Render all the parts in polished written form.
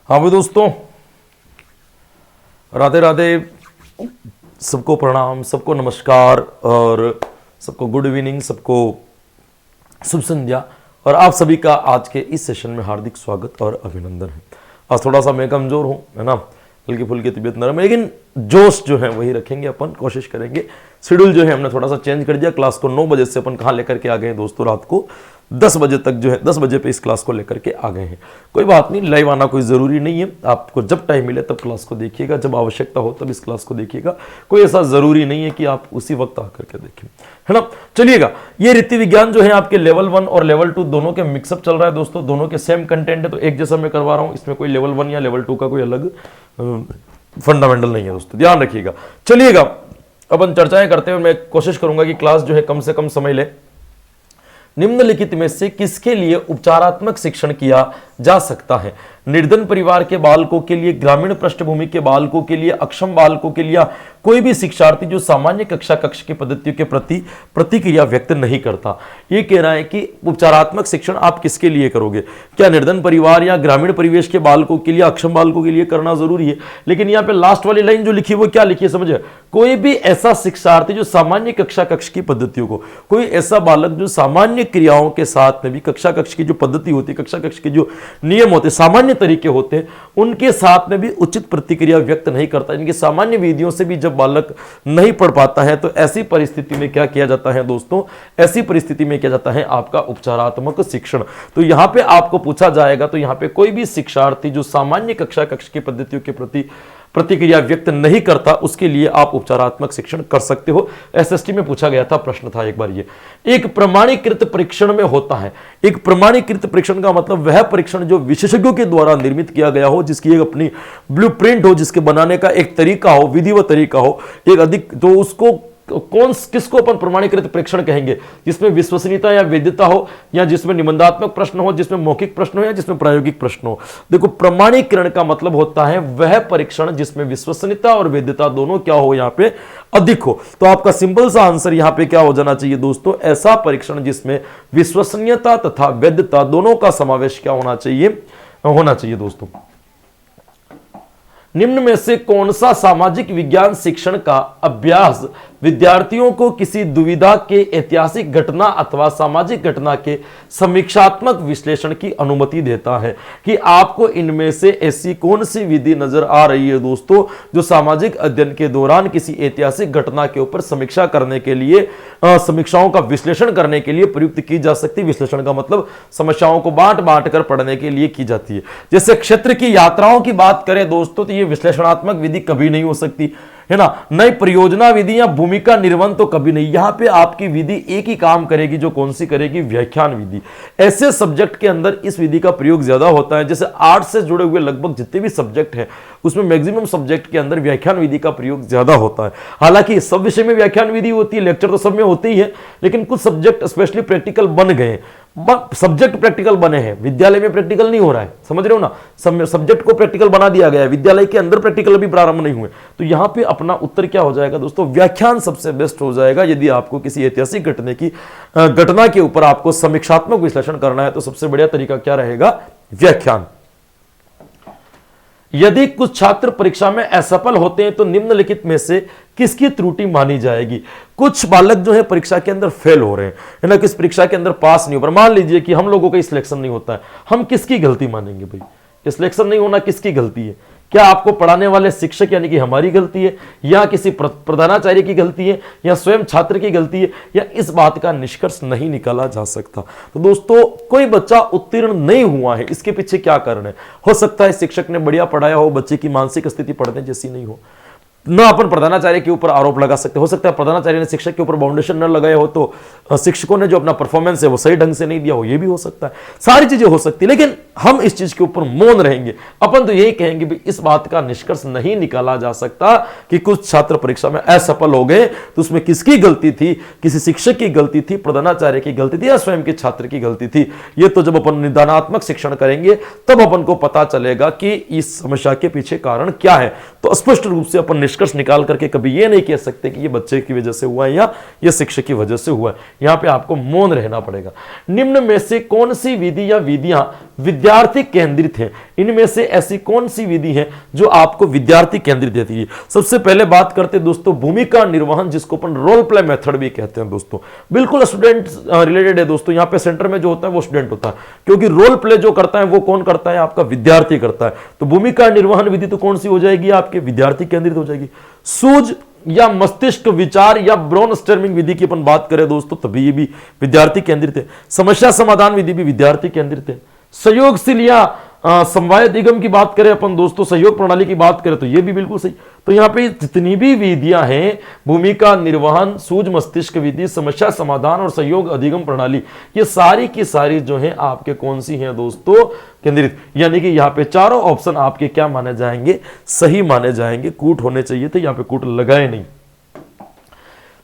हाँ भाई दोस्तों, राधे राधे, सबको प्रणाम, सबको नमस्कार और सबको गुड इवनिंग, सबको शुभ संध्या। और आप सभी का आज के इस सेशन में हार्दिक स्वागत और अभिनंदन है। आज थोड़ा सा मैं कमजोर हूँ, है ना, हल्की फुल्की तबीयत नरम है, लेकिन जोश जो है वही रखेंगे, अपन कोशिश करेंगे। शेड्यूल जो है हमने थोड़ा सा चेंज कर दिया। क्लास को 9 बजे से अपन कहाँ लेकर के आ गए हैं दोस्तों, रात को 10 बजे तक जो है 10 बजे पे इस क्लास को लेकर के आ गए हैं। कोई बात नहीं, लाइव आना कोई ज़रूरी नहीं है। आपको जब टाइम मिले तब क्लास को देखिएगा, जब आवश्यकता हो तब इस क्लास को देखिएगा। कोई ऐसा ज़रूरी नहीं है कि आप उसी वक्त आकर के देखें, है ना। चलिएगा, ये रीति विज्ञान जो है आपके लेवल 1 और लेवल 2 दोनों के मिक्सअप चल रहा है दोस्तों। दोनों के सेम कंटेंट है, तो एक जैसा मैं करवा रहा हूँ। इसमें कोई लेवल 1 या लेवल 2 का कोई अलग फंडामेंटल नहीं है दोस्तों, ध्यान रखिएगा। चलिएगा, अपन चर्चाएं करते हुए मैं कोशिश करूंगा कि क्लास जो है कम से कम समय ले। निम्नलिखित में से किसके लिए उपचारात्मक शिक्षण किया जा सकता है? निर्धन परिवार के बालकों के लिए, ग्रामीण पृष्ठभूमि के बालकों के लिए, अक्षम बालकों के लिए, कोई भी शिक्षार्थी जो सामान्य कक्षा कक्ष की पद्धतियों के प्रति प्रतिक्रिया व्यक्त नहीं करता। ये कह रहा है कि उपचारात्मक शिक्षण आप किसके लिए करोगे? क्या निर्धन परिवार या ग्रामीण परिवेश के बालकों के लिए, अक्षम बालकों के लिए करना जरूरी है? लेकिन यहाँ पे लास्ट वाली लाइन जो लिखी है वो क्या लिखी है समझे? कोई भी ऐसा शिक्षार्थी जो सामान्य कक्षा कक्ष की पद्धतियों को, कोई ऐसा बालक जो सामान्य क्रियाओं के साथ में भी कक्षा कक्ष की जो पद्धति होती है, कक्षा कक्ष के जो नियम होते, सामान्य तरीके होते हैं, उनके साथ में भी उचित प्रतिक्रिया व्यक्त नहीं करता। इनकी सामान्य विधियों से भी जब बालक नहीं पढ़ पाता है, तो ऐसी परिस्थिति में क्या किया जाता है दोस्तों? ऐसी परिस्थिति में किया जाता है आपका उपचारात्मक शिक्षण। तो यहां पे आपको पूछा जाएगा, तो यहां पे कोई भी शिक्षार्थी जो सामान्य कक्षा कक्ष की पद्धतियों के प्रति प्रतिक्रिया व्यक्त नहीं करता, उसके लिए आप उपचारात्मक शिक्षण कर सकते हो। एसएसटी में पूछा गया था, प्रश्न था एक बार ये। एक प्रमाणीकृत परीक्षण में होता है। एक प्रमाणीकृत परीक्षण का मतलब वह परीक्षण जो विशेषज्ञों के द्वारा निर्मित किया गया हो, जिसकी एक अपनी ब्लूप्रिंट हो, जिसके बनाने का एक तरीका हो, विधिवत तरीका हो, एक अधिक, तो उसको किसको अपन प्रमाणीकृत परीक्षण कहेंगे? जिसमें विश्वसनीयता या वैधता हो, या जिसमें निबंधात्मक प्रश्न हो, जिसमें मौखिक प्रश्न हो, या जिसमें प्रायोगिक प्रश्न हो। देखो, प्रमाणीकरण का मतलब होता है वह परीक्षण जिसमें विश्वसनीयता और वैधता दोनों क्या हो, यहां पे अधिक हो। तो आपका सिंपल सा आंसर यहां पे क्या हो जाना चाहिए दोस्तों? ऐसा परीक्षण जिसमें विश्वसनीयता तथा वैधता दोनों का समावेश क्या होना चाहिए दोस्तों। निम्न में से कौन सा सामाजिक विज्ञान शिक्षण का अभ्यास विद्यार्थियों को किसी दुविधा के ऐतिहासिक घटना अथवा सामाजिक घटना के समीक्षात्मक विश्लेषण की अनुमति देता है? कि आपको इनमें से ऐसी कौन सी विधि नजर आ रही है दोस्तों, जो सामाजिक अध्ययन के दौरान किसी ऐतिहासिक घटना के ऊपर समीक्षा करने के लिए, समीक्षाओं का विश्लेषण करने के लिए प्रयुक्त की जा सकती है? विश्लेषण का मतलब समस्याओं को बांट बांट कर पढ़ने के लिए की जाती है। जैसे क्षेत्र की यात्राओं की बात करें दोस्तों, तो ये विश्लेषणात्मक विधि कभी नहीं हो सकती, है ना। नई परियोजना विधि या भूमिका निर्वहन तो कभी नहीं। यहां पे आपकी विधि एक ही काम करेगी, जो कौन सी करेगी? व्याख्यान विधि। ऐसे सब्जेक्ट के अंदर इस विधि का प्रयोग ज्यादा होता है। जैसे आर्ट्स से जुड़े हुए लगभग जितने भी सब्जेक्ट हैं, उसमें मैक्सिमम सब्जेक्ट के अंदर व्याख्यान विधि का प्रयोग ज्यादा होता है। हालांकि सब विषय में व्याख्यान विधि होती है, लेक्चर तो सब में होते ही है, लेकिन कुछ सब्जेक्ट स्पेशली प्रैक्टिकल बन गए, सब्जेक्ट प्रैक्टिकल बने हैं। विद्यालय में प्रैक्टिकल नहीं हो रहा है, समझ रहे हो ना। सब्जेक्ट को प्रैक्टिकल बना दिया गया है, विद्यालय के अंदर प्रैक्टिकल अभी प्रारंभ नहीं हुए। तो यहां पे अपना उत्तर क्या हो जाएगा दोस्तों? व्याख्यान सबसे बेस्ट हो जाएगा। यदि आपको किसी ऐतिहासिक घटना के ऊपर आपको समीक्षात्मक विश्लेषण करना है, तो सबसे बढ़िया तरीका क्या रहेगा? व्याख्यान। यदि कुछ छात्र परीक्षा में असफल होते हैं, तो निम्नलिखित में से किसकी त्रुटि मानी जाएगी? कुछ बालक जो है परीक्षा के अंदर फेल हो रहे हैं, है ना, किस परीक्षा के अंदर पास नहीं हो रहा। मान लीजिए कि हम लोगों का सिलेक्शन नहीं होता है, हम किसकी गलती मानेंगे भाई? सिलेक्शन नहीं होना किसकी गलती है? क्या आपको पढ़ाने वाले शिक्षक यानी कि हमारी गलती है, या किसी प्रधानाचार्य की गलती है, या स्वयं छात्र की गलती है, या इस बात का निष्कर्ष नहीं निकाला जा सकता। तो दोस्तों, कोई बच्चा उत्तीर्ण नहीं हुआ है, इसके पीछे क्या कारण है? हो सकता है शिक्षक ने बढ़िया पढ़ाया हो, बच्चे की मानसिक स्थिति पढ़ने जैसी नहीं हो। ना अपन प्रधानाचार्य के ऊपर आरोप लगा सकते। हो सकता है प्रधानाचार्य ने शिक्षक के ऊपर बाउंडेशन न लगाया हो, तो शिक्षकों ने जो अपना परफॉर्मेंस है वो सही ढंग से नहीं दिया हो, ये भी हो सकता है। सारी चीजें हो सकती है, लेकिन हम इस चीज के ऊपर मौन रहेंगे। अपन तो यही कहेंगे भी इस बात का निष्कर्ष नहीं निकाला जा सकता कि कुछ छात्र परीक्षा में असफल हो गए, तो उसमें किसकी गलती थी? किसी शिक्षक की गलती थी, प्रधानाचार्य की गलती थी, या स्वयं के छात्र की गलती थी? ये तो जब अपन निदानात्मक शिक्षण करेंगे तब अपन को पता चलेगा कि इस समस्या के पीछे कारण क्या है। तो स्पष्ट रूप से अपन निष्कर्ष निकाल करके कभी ये नहीं कह सकते कि ये बच्चे की वजह से हुआ है या ये शिक्षक की वजह से हुआ है। यहां पे आपको मौन रहना पड़ेगा। निम्न में से कौन सी विधि या विधियां विद्यार्थी केंद्रित है? इनमें से ऐसी कौन सी विधि है जो आपको विद्यार्थी केंद्रित देती है? सबसे पहले बात करते हैं दोस्तों भूमिका निर्वहन, जिसको अपन रोल प्ले मेथड भी कहते हैं दोस्तों। बिल्कुल स्टूडेंट रिलेटेड है दोस्तों। यहां पे सेंटर में जो होता है वो स्टूडेंट होता है, क्योंकि रोल प्ले जो करता है वो कौन करता है? आपका विद्यार्थी करता है। तो भूमिका निर्वहन विधि तो कौन सी हो जाएगी? आपके विद्यार्थी केंद्रित हो जाएगी। सूझ या मस्तिष्क विचार या ब्रेनस्टॉर्मिंग विधि की अपन बात करें दोस्तों, तभी ये भी विद्यार्थी केंद्रित है। समस्या समाधान विधि भी विद्यार्थी केंद्रित है। सहयोगशील या समवाय दिगम की बात करें अपन दोस्तों, सहयोग प्रणाली की बात करें तो ये भी बिल्कुल सही। तो यहां पे जितनी भी विधियां हैं, भूमिका निर्वहन, सूझ मस्तिष्क विधि, समस्या समाधान और सहयोग अधिगम प्रणाली, ये सारी की सारी जो है आपके कौन सी हैं दोस्तों? केंद्रित। यानी कि यहां पे चारों ऑप्शन आपके क्या माने जाएंगे? सही माने जाएंगे। कूट होने चाहिए थे, यहां पे कूट लगाए नहीं।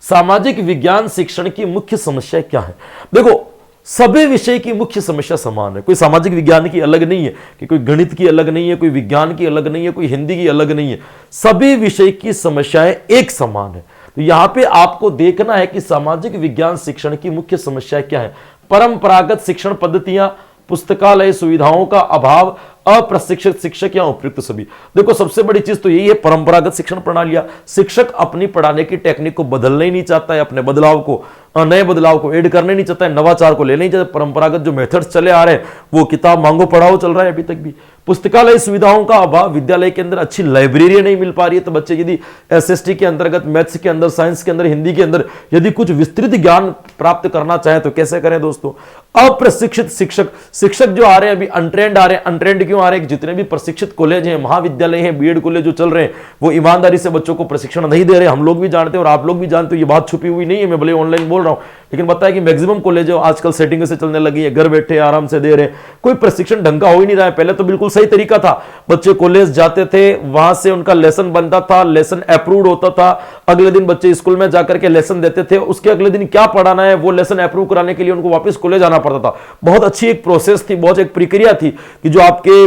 सामाजिक विज्ञान शिक्षण की मुख्य समस्या क्या है? देखो, सभी विषय की मुख्य समस्या समान है। कोई सामाजिक विज्ञान की अलग नहीं है कि कोई गणित की अलग नहीं है, कोई विज्ञान की अलग नहीं है, कोई हिंदी की अलग नहीं है। सभी विषय की समस्याएं एक समान है। तो यहां पे आपको देखना है कि सामाजिक विज्ञान शिक्षण की मुख्य समस्या क्या है। परंपरागत शिक्षण पद्धतियां, पुस्तकालय सुविधाओं का अभाव, अप्रशिक्षित शिक्षक या उपयुक्त सभी। देखो, सबसे बड़ी चीज तो यही है, परंपरागत शिक्षण प्रणालियां। शिक्षक अपनी पढ़ाने की टेक्निक को बदलना ही नहीं चाहता है, अपने बदलाव को, नए बदलाव को ऐड करने नहीं चाहता है, नवाचार को लेना नहीं चाहता। परंपरागत जो मेथड्स चले आ रहे हैं वो किताब मांगो पढ़ाओ चल रहा है अभी तक भी। पुस्तकालय सुविधाओं का अभाव, विद्यालय के अंदर अच्छी लाइब्रेरी नहीं मिल पा रही है। तो बच्चे यदि एसएसटी के अंतर्गत, मैथ्स के अंदर, साइंस के अंदर, हिंदी के अंदर यदि कुछ विस्तृत ज्ञान प्राप्त करना चाहे तो कैसे करें दोस्तों? अप्रशिक्षित शिक्षक जो आ रहे हैं अभी अनट्रेंड आ रहे हैं। अनट्रेंड क्यों आ रहे हैं? जितने भी प्रशिक्षित कॉलेज हैं, महाविद्यालय हैं, बीएड कॉलेज जो चल रहे हैं, वो ईमानदारी से बच्चों को प्रशिक्षण नहीं दे रहे। हम लोग भी जानते हैं और आप लोग भी जानते हो, ये बात छुपी हुई नहीं है। मैं भले ऑनलाइन बोल रहा हूं, लेकिन पता है कि मैक्सिमम कॉलेज आजकल सेटिंग से चलने लगी है, घर बैठे आराम से दे रहे। कोई प्रशिक्षण ढंग का हो ही नहीं रहा है। पहले तो बिल्कुल सही तरीका था, बच्चे कॉलेज जाते थे, वहां से उनका लेसन बनता था, लेसन अप्रूव्ड होता था, अगले दिन बच्चे स्कूल में जाकर के लेसन देते थे, उसके अगले दिन क्या पढ़ाना है वो लेसन अप्रूव कराने के लिए उनको वापस कॉलेज आना पड़ता था। बहुत अच्छी एक प्रोसेस थी, बहुत एक प्रक्रिया थी कि जो आपके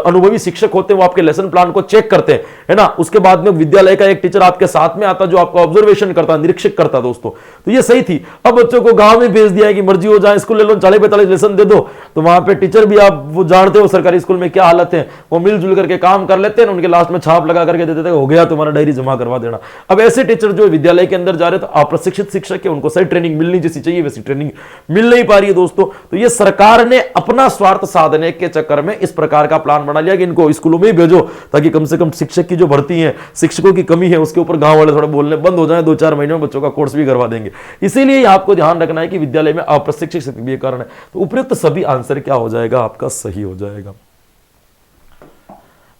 अनुभवी शिक्षक होते हैं वो आपके लेसन प्लान को चेक करते हैं, है ना। उसके बाद में विद्यालय का एक टीचर आपके साथ में आता जो आपका ऑब्जर्वेशन करता, निरीक्षक करता दोस्तों। तो ये सही थी। अब बच्चों को गांव में भेज दिया है कि मर्जी हो जाए, स्कूल ले लो, 40-45 लेसन दे दो। तो वहां पे टीचर भी, आप वो जानते हो सरकारी स्कूल में क्या हालत है, वो मिलजुल करके काम कर लेते हैं, उनके लास्ट में छाप लगा करके देते थे, हो गया तुम्हारा डायरी जमा करवा देना। अब ऐसे टीचर जो विद्यालय के अंदर जा रहे तो अप्रशिक्षित शिक्षक है, उनको सही ट्रेनिंग मिलनी जैसी चाहिए वैसी ट्रेनिंग मिल नहीं पा रही है दोस्तों। तो ये सरकार ने अपना स्वार्थ साधने के चक्कर में इस प्रकार का प्लान बना लिया कि इनको स्कूलों में ही भेजो, ताकि कम से कम शिक्षक की जो भर्ती है, शिक्षकों की कमी है, उसके ऊपर गांव वाले थोड़ा बोलने बंद हो जाए। 2-4 महीने में बच्चों का कोर्स भी करवा देंगे। इसीलिए आपको ध्यान रखना है कि विद्यालय में अप्रशिक्षित शिक्षक भी कारण है। तो उपयुक्त सभी आंसर क्या हो जाएगा? आपका सही हो जाएगा।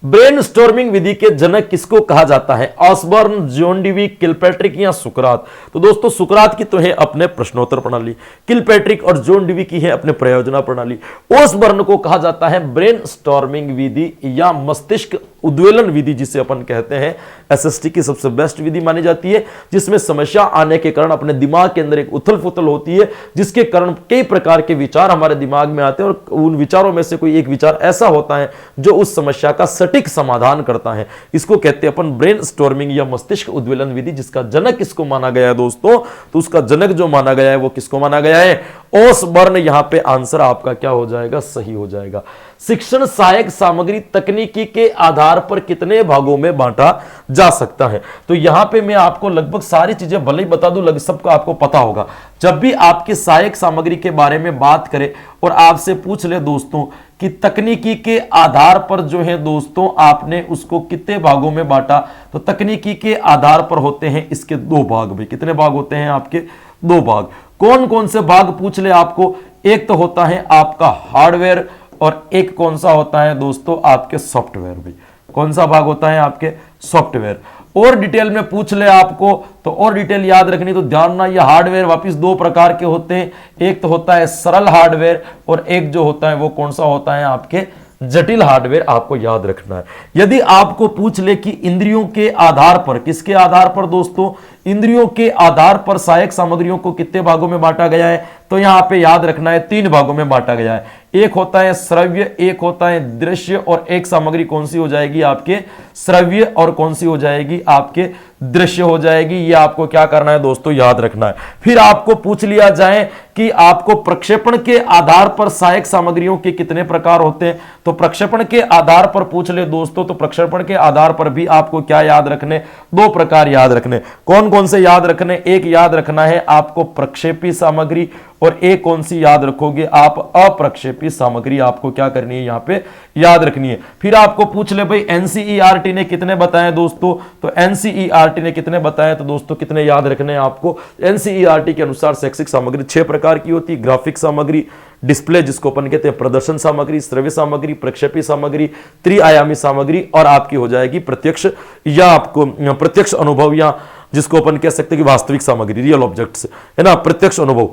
ब्रेनस्टॉर्मिंग विधि के जनक किसको कहा जाता है? ऑसबर्न, जॉन डीवी, किलपैट्रिक या सुकरात? तो दोस्तों, सुकरात की तो है अपने प्रश्नोत्तर प्रणाली, किलपैट्रिक और जॉन डीवी की है अपने प्रयोजना प्रणाली। ऑसबर्न को कहा जाता है ब्रेनस्टॉर्मिंग विधि या मस्तिष्क उद्वेलन विधि, जिसे अपन कहते हैं एसएसटी की सबसे बेस्ट विधि मानी जाती है, जिसमें समस्या आने के कारण अपने दिमाग के अंदर एक उथल पुथल होती है, जिसके कारण कई प्रकार के विचार हमारे दिमाग में आते हैं और उन विचारों में से कोई एक विचार ऐसा होता है जो उस समस्या का सटीक समाधान करता है। इसको कहते हैं अपन ब्रेनस्टॉर्मिंग या मस्तिष्क उद्वेलन विधि, जिसका जनक किसको माना गया है दोस्तों? तो उसका जनक जो माना गया है वो किसको माना गया है? ऑसबर्न। यहां पे आंसर आपका क्या हो जाएगा? सही हो जाएगा। शिक्षण सहायक सामग्री तकनीकी के आधार पर कितने भागों में बांटा जा सकता है? तो यहां पे मैं आपको लगभग सारी चीजें भले ही बता दूं, सबको आपको पता होगा। जब भी आपकी सहायक सामग्री के बारे में बात करें और आपसे पूछ ले दोस्तों कि तकनीकी के आधार पर जो है दोस्तों आपने उसको कितने भागों में बांटा, तो तकनीकी के आधार पर होते हैं इसके 2 भाग। भाई कितने भाग होते हैं आपके? 2 भाग। कौन कौन से भाग पूछ ले आपको? एक तो होता है आपका हार्डवेयर और एक कौन सा होता है दोस्तों? आपके सॉफ्टवेयर। भाई कौन सा भाग होता है? आपके सॉफ्टवेयर। और डिटेल में पूछ ले आपको तो और डिटेल याद रखनी, तो ध्यान ना, ये हार्डवेयर वापिस 2 प्रकार के होते हैं। एक तो होता है सरल हार्डवेयर और एक जो होता है वो कौन सा होता है? आपके जटिल हार्डवेयर। आपको याद रखना है। यदि आपको पूछ ले कि इंद्रियों के आधार पर, किसके आधार पर दोस्तों? इंद्रियों के आधार पर सहायक सामग्रियों को कितने भागों में बांटा गया है, तो यहां पे याद रखना है 3 भागों में बांटा गया है। एक होता है श्रव्य, एक होता है दृश्य, और एक सामग्री कौन सी हो जाएगी आपके श्रव्य और कौन सी हो जाएगी आपके दृश्य हो जाएगी। ये आपको क्या करना है दोस्तों, याद रखना है। फिर आपको पूछ लिया जाए कि आपको प्रक्षेपण के आधार पर सहायक सामग्रियों के कितने प्रकार होते हैं, तो प्रक्षेपण के आधार पर पूछ ले दोस्तों, तो प्रक्षेपण के आधार पर भी आपको क्या याद रखने, दो प्रकार याद रखने। कौन कौन से याद रखने, एक याद रखना है आपको प्रक्षेपी सामग्री, और एक कौन सी याद रखोगे आप, अप्रक्षेपी सामग्री आपको क्या करनी है यहां पे याद रखनी है। फिर आपको पूछ ले भाई एनसीईआरटी ने कितने बताए दोस्तों, तो एनसीईआरटी ने कितने बताए, तो दोस्तों कितने याद रखने हैं आपको। एनसीईआरटी के अनुसार शैक्षिक सामग्री 6 प्रकार की होती है, ग्राफिक सामग्री, डिस्प्ले जिसको अपन कहते हैं प्रदर्शन सामग्री, श्रव्य सामग्री, प्रक्षेपी सामग्री, त्रिआयामी सामग्री, और आपकी हो जाएगी प्रत्यक्ष या आपको प्रत्यक्ष अनुभव, या जिसको अपन कह सकते हैं कि वास्तविक सामग्री, रियल ऑब्जेक्ट्स, है ना, प्रत्यक्ष अनुभव।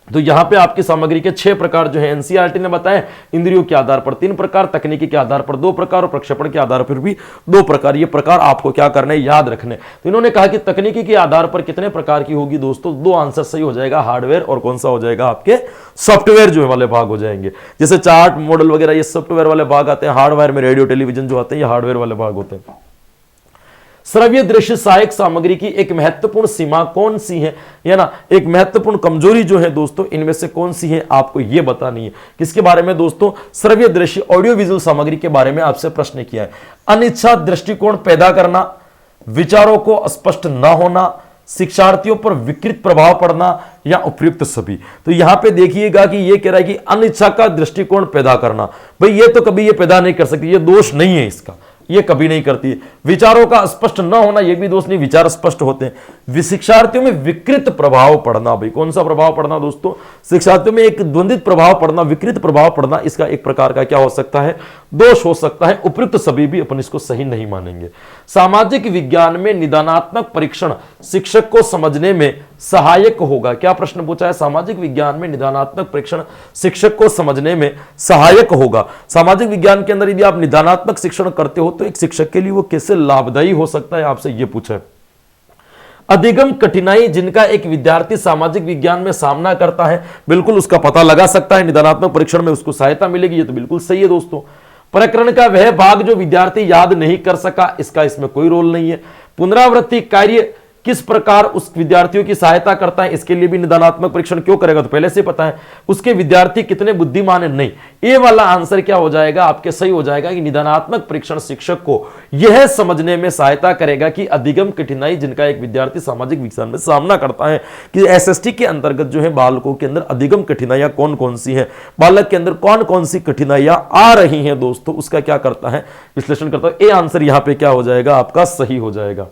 तो यहां पे आपकी सामग्री के 6 प्रकार जो है एनसीईआरटी ने बताए, इंद्रियों के आधार पर 3 प्रकार, तकनीकी के आधार पर 2 प्रकार, और प्रक्षेपण के आधार पर भी 2 प्रकार। ये प्रकार आपको क्या करने, याद रखने। तो इन्होंने कहा कि तकनीकी के आधार पर कितने प्रकार की होगी दोस्तों, 2 आंसर सही हो जाएगा, हार्डवेयर और कौन सा हो जाएगा आपके सॉफ्टवेयर जो वाले भाग हो जाएंगे। जैसे चार्ट मॉडल वगैरह ये सॉफ्टवेयर वाले भाग आते हैं, हार्डवेयर में रेडियो टेलीविजन जो आते हैं ये हार्डवेयर वाले भाग होते हैं। श्रव्य दृश्य सहायक सामग्री की एक महत्वपूर्ण सीमा कौन सी है ना, एक महत्वपूर्ण कमजोरी जो है दोस्तों इनमें से कौन सी है आपको यह बतानी है। किसके बारे में दोस्तों, श्रव्य दृश्य ऑडियो विजुअल सामग्री के बारे में आपसे प्रश्न किया है। अनिच्छा दृष्टिकोण पैदा करना, विचारों को स्पष्ट न होना, शिक्षार्थियों पर विकृत प्रभाव पड़ना, या उपयुक्त सभी। तो यहां पे देखिएगा कि ये कह रहा है कि अनिच्छा का दृष्टिकोण पैदा करना, भाई ये तो कभी ये पैदा नहीं कर सकती, ये दोष नहीं है इसका, ये कभी नहीं करती है। विचारों का स्पष्ट न होना, ये भी दोस्त नहीं, विचार स्पष्ट होते हैं। शिक्षार्थियों में विकृत प्रभाव पड़ना, भाई कौन सा प्रभाव पड़ना दोस्तों, शिक्षार्थियों में एक द्वंद्वित प्रभाव पड़ना, विकृत प्रभाव पड़ना, इसका एक प्रकार का क्या हो सकता है, दोष हो सकता है। उपयुक्त सभी भी अपन इसको सही नहीं मानेंगे। सामाजिक विज्ञान में निदानात्मक परीक्षण शिक्षक को समझने में सहायक होगा। क्या प्रश्न पूछा है, सामाजिक विज्ञान में निदानात्मक परीक्षण शिक्षक को समझने में सहायक होगा। सामाजिक विज्ञान के अंदर यदि आप निदानात्मक शिक्षण करते हो तो एक शिक्षक के लिए वो कैसे लाभदायी हो सकता है, आपसे यह पूछा है। अधिगम कठिनाई जिनका एक विद्यार्थी सामाजिक विज्ञान में सामना करता है, बिल्कुल उसका पता लगा सकता है, निदानात्मक परीक्षण में उसको सहायता मिलेगी, ये तो बिल्कुल सही है दोस्तों। प्रकरण का वह भाग जो विद्यार्थी याद नहीं कर सका, इसका इसमें कोई रोल नहीं है। पुनरावृत्ति कार्य किस प्रकार उस विद्यार्थियों की सहायता करता है, इसके लिए भी निदानात्मक परीक्षण क्यों करेगा, तो पहले से पता है। उसके विद्यार्थी कितने बुद्धिमान है, नहीं, ये वाला आंसर क्या हो जाएगा आपके सही हो जाएगा कि निदानात्मक परीक्षण शिक्षक को यह समझने में सहायता करेगा कि अधिगम कठिनाई जिनका एक विद्यार्थी सामाजिक विज्ञान में सामना करता है, कि एसएसटी के अंतर्गत जो है बालकों के अंदर अधिगम कठिनाइयां कौन कौन सी है, बालक के अंदर कौन कौन सी कठिनाइयां आ रही हैं दोस्तों, उसका क्या करता है, विश्लेषण करता है। ये आंसर यहां पे क्या हो जाएगा आपका सही हो जाएगा।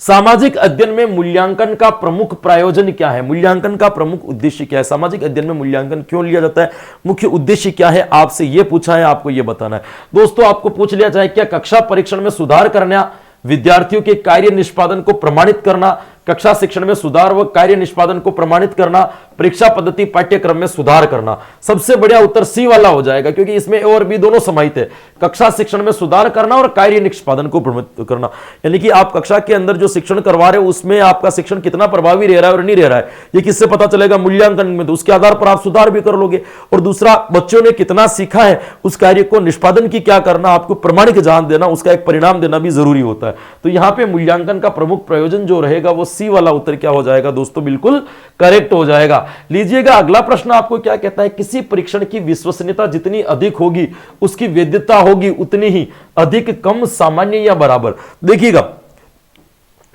सामाजिक अध्ययन में मूल्यांकन का प्रमुख प्रयोजन क्या है, मूल्यांकन का प्रमुख उद्देश्य क्या है, सामाजिक अध्ययन में मूल्यांकन क्यों लिया जाता है, मुख्य उद्देश्य क्या है, आपसे यह पूछा है, आपको यह बताना है। दोस्तों आपको पूछ लिया जाए क्या कक्षा परीक्षण में सुधार करना, विद्यार्थियों के कार्य निष्पादन को प्रमाणित करना, कक्षा शिक्षण में सुधार व कार्य निष्पादन को प्रमाणित करना, परीक्षा पद्धति पाठ्यक्रम में सुधार करना। सबसे बढ़िया उत्तर सी वाला हो जाएगा, क्योंकि इसमें और भी दोनों समाहित है, कक्षा शिक्षण में सुधार करना और कार्य निष्पादन को प्रमाणित करना। यानी कि आप कक्षा के अंदर जो शिक्षण करवा रहे हो उसमें आपका शिक्षण कितना प्रभावी रह रहा है और नहीं रह रहा है, ये किससे पता चलेगा, मूल्यांकन में। तो उसके आधार पर आप सुधार भी कर लोगे। और दूसरा, बच्चों ने कितना सीखा है, उस कार्य को निष्पादन की क्या करना, आपको प्रमाणिक जान देना, उसका एक परिणाम देना भी जरूरी होता है। तो यहां पर मूल्यांकन का प्रमुख प्रयोजन जो रहेगा वो सी वाला उत्तर क्या हो जाएगा दोस्तों, बिल्कुल करेक्ट हो जाएगा। लीजिएगा अगला प्रश्न आपको क्या कहता है, किसी परीक्षण की विश्वसनीयता जितनी अधिक होगी उसकी वैधता होगी उतनी ही अधिक, कम, सामान्य या बराबर। देखिएगा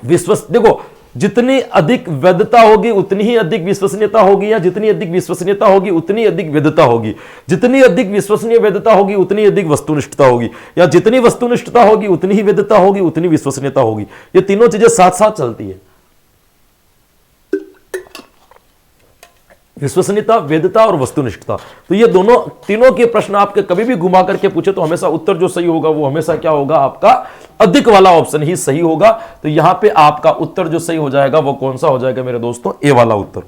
देखो जितनी अधिक वैधता होगी उतनी ही अधिक विश्वसनीयता होगी, या जितनी अधिक विश्वसनीयता होगी उतनी अधिक वैधता होगी, जितनी अधिक विश्वसनीय वैधता होगी उतनी अधिक वस्तुनिष्ठता होगी, या जितनी वस्तुनिष्ठता होगी उतनी ही वैधता होगी, उतनी विश्वसनीयता होगी। ये तीनों चीजें साथ साथ चलती है, विश्वसनीयता, वैधता और वस्तुनिष्ठता। तो ये दोनों तीनों के प्रश्न आपके कभी भी घुमा करके पूछे तो हमेशा उत्तर जो सही होगा वो हमेशा क्या होगा, आपका अधिक वाला ऑप्शन ही सही होगा। तो यहां पे आपका उत्तर जो सही हो जाएगा वो कौन सा हो जाएगा मेरे दोस्तों, ए वाला उत्तर।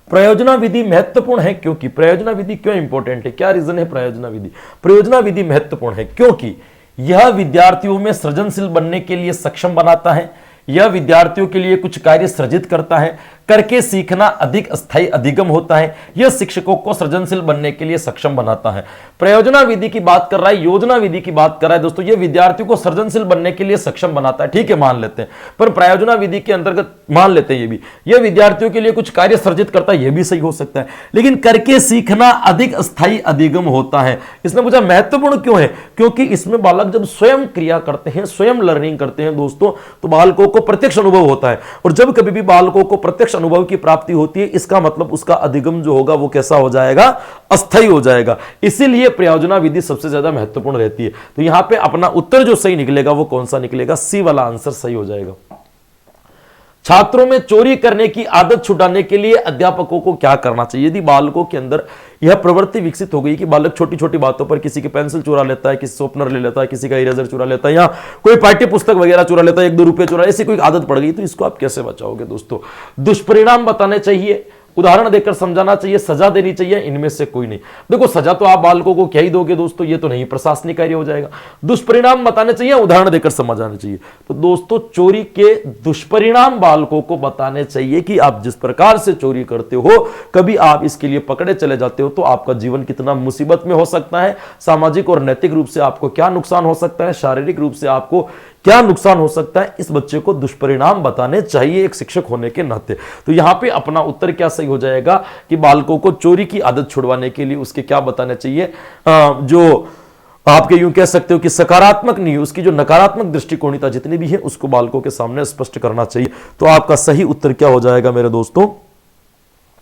प्रयोजना विधि महत्वपूर्ण है क्योंकि, प्रयोजना विधि क्यों इंपॉर्टेंट है, क्या रीजन है प्रयोजना विधि, प्रयोजना विधि महत्वपूर्ण है क्योंकि यह विद्यार्थियों में सृजनशील बनने के लिए सक्षम बनाता है, यह विद्यार्थियों के लिए कुछ कार्य सृजित करता है, करके सीखना अधिक स्थायी अधिगम होता है। यह शिक्षकों को सृजनशील बनने के लिए सक्षम बनाता है। प्रयोजना विधि की बात कर रहा है, योजना विधि की बात कर रहा है दोस्तों। यह विद्यार्थियों को सृजनशील बनने के लिए सक्षम बनाता है, ठीक है, मान लेते हैं। पर प्रयोजना विधि के अंतर्गत मान लेते हैं ये भी, यह विद्यार्थियों के लिए कुछ कार्य सर्जित करता है, यह भी सही हो सकता है। लेकिन करके सीखना अधिक स्थायी अधिगम होता है। इसने पूछा महत्वपूर्ण क्यों है? क्योंकि इसमें बालक जब स्वयं क्रिया करते हैं, स्वयं लर्निंग करते हैं दोस्तों, तो बालकों को प्रत्यक्ष अनुभव होता है। और जब कभी भी बालकों को प्रत्यक्ष अनुभव की प्राप्ति होती है, इसका मतलब उसका अधिगम जो होगा वो कैसा हो जाएगा? अस्थायी हो जाएगा। इसीलिए प्रयोजना विधि सबसे ज्यादा महत्वपूर्ण रहती है। तो यहां पे अपना उत्तर जो सही निकलेगा वो कौन सा निकलेगा? सी वाला आंसर सही हो जाएगा। छात्रों में चोरी करने की आदत छुटाने के लिए अध्यापकों को क्या करना चाहिए? यदि बालकों के अंदर यह प्रवृत्ति विकसित हो गई कि बालक छोटी छोटी बातों पर किसी की पेंसिल चुरा लेता है, किसी शॉर्पनर ले लेता है, किसी का इरेजर चुरा लेता है, या कोई पाठ्य पुस्तक वगैरह चुरा लेता है, 1-2 रुपए चुरा, ऐसी कोई आदत पड़ गई, तो इसको आप कैसे बचाओगे दोस्तों? दुष्परिणाम बताने चाहिए, उदाहरण देकर समझाना चाहिए, सजा देनी चाहिए, इनमें से कोई नहीं। देखो सजा तो आप बालकों को क्या ही दोगे दोस्तों, ये तो नहीं, प्रशासनिक कार्य हो जाएगा। दुष्परिणाम बताने चाहिए, उदाहरण देकर समझाना चाहिए। तो दोस्तों चोरी के दुष्परिणाम बालकों को बताने चाहिए कि आप जिस प्रकार से चोरी करते हो, कभी आप इसके लिए पकड़े चले जाते हो तो आपका जीवन कितना मुसीबत में हो सकता है, सामाजिक और नैतिक रूप से आपको क्या नुकसान हो सकता है, शारीरिक रूप से आपको क्या नुकसान हो सकता है, इस बच्चे को दुष्परिणाम बताने चाहिए एक शिक्षक होने के नाते। तो यहां पे अपना उत्तर क्या सही हो जाएगा कि बालकों को चोरी की आदत छुड़वाने के लिए उसके क्या बताने चाहिए, जो आपके यूं कह सकते हो कि सकारात्मक नहीं, उसकी जो नकारात्मक दृष्टिकोणिता जितनी भी है उसको बालकों के सामने स्पष्ट करना चाहिए। तो आपका सही उत्तर क्या हो जाएगा मेरे दोस्तों?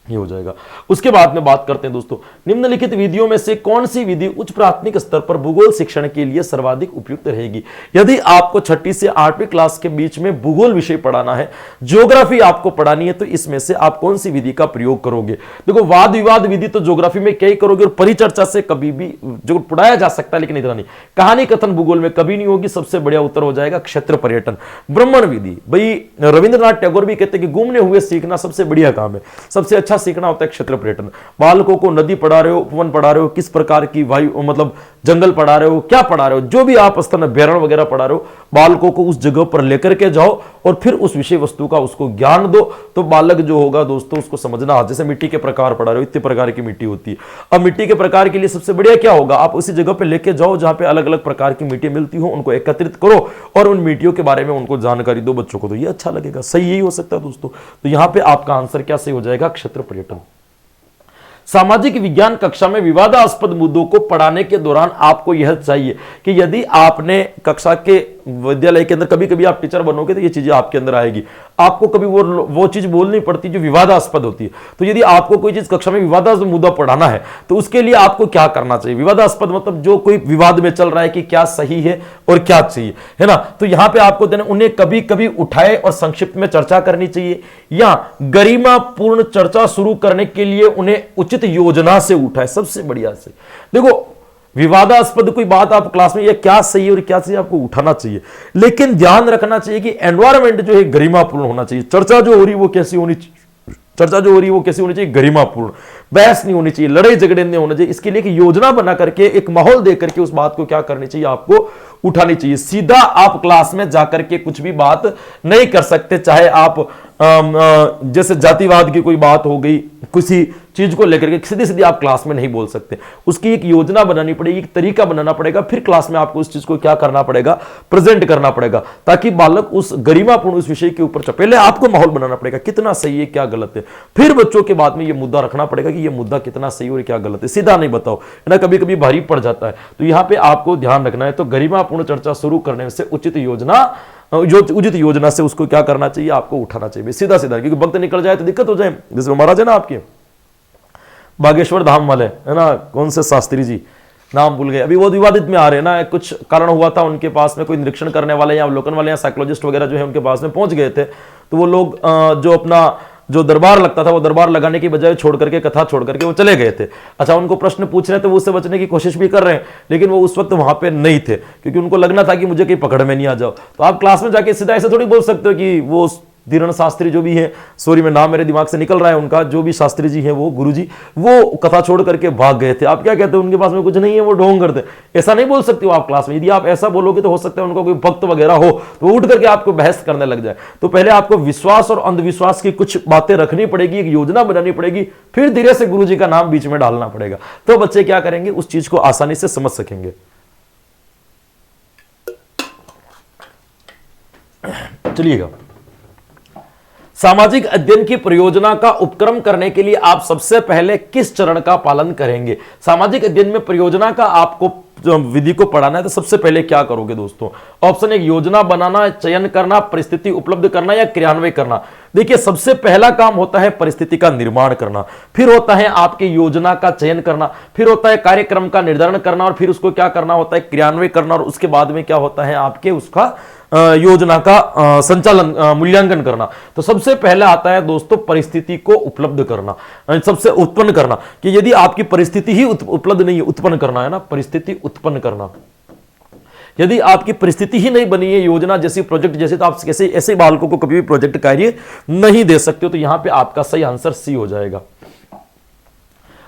ये हो जाएगा। उसके बाद में बात करते हैं दोस्तों, निम्नलिखित विधियों में से कौन सी विधि उच्च प्राथमिक स्तर पर भूगोल शिक्षण के लिए सर्वाधिक उपयुक्त रहेगी? यदि आपको 6ठी से 8वीं क्लास के बीच में भूगोल विषय पढ़ाना है, ज्योग्राफी आपको पढ़ानी है, तो इसमें से आप कौन सी विधि का प्रयोग करोगे? देखो वाद विवाद विधि तो ज्योग्राफी में क्या ही करोगे, और परिचर्चा से कभी भी जो पढ़ाया जा सकता है लेकिन इतना नहीं। कहानी कथन भूगोल में कभी नहीं होगी। सबसे बढ़िया उत्तर हो जाएगा क्षेत्र पर्यटन। भ्रमण विधि, भाई रविंद्रनाथ टैगोर भी कहते हैं कि घूमने हुए सीखना सबसे बढ़िया काम है, सबसे अच्छा सीखना होता है क्षेत्र पर्यटन। बालकों को नदी पढ़ा रहे हो, उपवन पढ़ा रहे हो, किस प्रकार की वायु मतलब जंगल पढ़ा रहे हो, क्या पढ़ा रहे हो, जो भी आप स्तन अभ्यारण्य वगैरह पढ़ा रहे हो, बालकों को उस जगह पर लेकर के जाओ और फिर उस विषय वस्तु का उसको ज्ञान दो। तो बालक जो होगा दोस्तों उसको समझना, जैसे मिट्टी के प्रकार पढ़ा रहे हो, इतने प्रकार की मिट्टी होती है। अब मिट्टी के प्रकार के लिए सबसे बढ़िया क्या होगा, आप उसी जगह पर लेके जाओ जहां पे अलग अलग प्रकार की मिट्टी मिलती हो, उनको एकत्रित करो और उन मिट्टियों के बारे में उनको जानकारी दो बच्चों को, तो ये अच्छा लगेगा। सही यही हो सकता है दोस्तों। तो यहां पे आपका आंसर क्या सही हो जाएगा? क्षेत्र पर्यटन। सामाजिक विज्ञान कक्षा में विवादास्पद मुद्दों को पढ़ाने के दौरान आपको यह चाहिए कि यदि आपने कक्षा के विद्यालय के अंदर कभी कभी आप टीचर बनोगे तो ये चीजें आपके अंदर आएगी, आपको कभी वो चीज बोलनी पड़ती जो विवादास्पद होती है। तो यदि आपको कोई चीज कक्षा में विवादास्पद मुद्दा पढ़ाना है तो उसके लिए आपको क्या करना चाहिए? विवादास्पद मतलब जो कोई विवाद में चल रहा है कि क्या सही है और क्या चाहिए, है ना। तो यहां पे आपको देना, उन्हें कभी कभी उठाए और संक्षिप्त में चर्चा करनी चाहिए, या गरिमापूर्ण चर्चा शुरू करने के लिए उन्हें उचित योजना से उठाए। सबसे बढ़िया से देखो, विवादास्पद कोई बात आप क्लास में, ये क्या सही है और क्या सही आपको उठाना चाहिए, लेकिन ध्यान रखना चाहिए कि एनवायरमेंट जो है गरिमापूर्ण होना चाहिए। चर्चा जो हो रही है वो कैसी होनी चाहिए? चर्चा जो हो रही है वो कैसी होनी चाहिए? गरिमापूर्ण। बहस नहीं होनी चाहिए, लड़ाई झगड़े नहीं होने चाहिए। इसके लिए एक योजना बना करके, एक माहौल दे करके उस बात को क्या करनी चाहिए, आपको उठानी चाहिए। सीधा आप क्लास में जाकर के कुछ भी बात नहीं कर सकते, चाहे आप जैसे जातिवाद की कोई बात हो गई, किसी चीज को लेकर के सीधी सीधी आप क्लास में नहीं बोल सकते। उसकी एक योजना बनानी पड़ेगी, एक तरीका बनाना पड़ेगा, फिर क्लास में आपको उस चीज को क्या करना पड़ेगा, प्रेजेंट करना पड़ेगा, ताकि बालक उस गरिमापूर्ण उस विषय के ऊपर पहले आपको माहौल बनाना पड़ेगा, कितना सही है क्या गलत है, फिर बच्चों के बाद में ये मुद्दा रखना पड़ेगा कि ये मुद्दा कितना सही और क्या गलत है। सीधा नहीं बताओ, है ना, कभी कभी भारी पड़ जाता है। तो यहां पे आपको ध्यान रखना है। तो गरिमापूर्ण चर्चा शुरू करने से उचित योजना से उसको क्या करना चाहिए, आपको उठाना चाहिए सीधा सीधा, क्योंकि वक्त निकल जाए तो दिक्कत हो जाए। जैसे महाराज है ना आपके बागेश्वर धाम वाले, है ना, कौन से शास्त्री जी, नाम भूल गए, अभी वो विवादित में आ रहे हैं ना, कुछ कारण हुआ था, उनके पास में कोई निरीक्षण करने वाले या अवलोकन वाले या साइकोलॉजिस्ट वगैरह जो है उनके पास में पहुंच गए थे। तो वो लोग जो अपना जो दरबार लगता था वो दरबार लगाने की बजाय छोड़ करके, कथा छोड़ करके वो चले गए थे। अच्छा, उनको प्रश्न पूछ रहे थे, वो उससे बचने की कोशिश भी कर रहे हैं, लेकिन वो उस वक्त वहां पे नहीं थे, क्योंकि उनको लगना था कि मुझे कहीं पकड़ में नहीं आ जाओ। तो आप क्लास में जाके सीधा ऐसे थोड़ी बोल सकते हो कि वो धीरण शास्त्री जो भी है, सॉरी मैं नाम मेरे दिमाग से निकल रहा है उनका, जो भी शास्त्री जी है वो गुरुजी, वो कथा छोड़ करके भाग गए थे। आप क्या कहते हैं, उनके पास में कुछ नहीं है, वो ढोंग करते, ऐसा नहीं बोल सकते हो आप क्लास में। यदि आप ऐसा बोलोगे तो हो सकता है उनको कोई भक्त वगैरह हो तो उठ करके आपको बहस करने लग जाए। तो पहले आपको विश्वास और अंधविश्वास की कुछ बातें रखनी पड़ेगी, एक योजना बनानी पड़ेगी, फिर धीरे से गुरुजी का नाम बीच में डालना पड़ेगा। तो बच्चे क्या करेंगे, उस चीज को आसानी से समझ सकेंगे। चलिएगा, सामाजिक अध्ययन की परियोजना का उपक्रम करने के लिए आप सबसे पहले किस चरण का पालन करेंगे? सामाजिक अध्ययन में परियोजना का आपको विधि को पढ़ाना है तो सबसे पहले क्या करोगे दोस्तों? ऑप्शन एक, योजना बनाना, चयन करना, परिस्थिति उपलब्ध करना या क्रियान्वयन करना। देखिए, सबसे पहला काम होता है परिस्थिति का निर्माण करना, फिर होता है आपकी योजना का चयन करना, फिर होता है कार्यक्रम का निर्धारण करना, और फिर उसको क्या करना होता है, क्रियान्वयन करना, और उसके बाद में क्या होता है आपके उसका योजना का संचालन, मूल्यांकन करना। तो सबसे पहले आता है दोस्तों परिस्थिति को उपलब्ध करना, सबसे उत्पन्न करना, कि यदि आपकी परिस्थिति ही उपलब्ध नहीं है, उत्पन्न करना है ना, परिस्थिति उत्पन्न करना। यदि आपकी परिस्थिति ही नहीं बनी है योजना जैसी, प्रोजेक्ट जैसे, तो आप कैसे ऐसे बालकों को कभी भी प्रोजेक्ट कार्य नहीं दे सकते हो। तो यहां पे आपका सही आंसर सी हो जाएगा।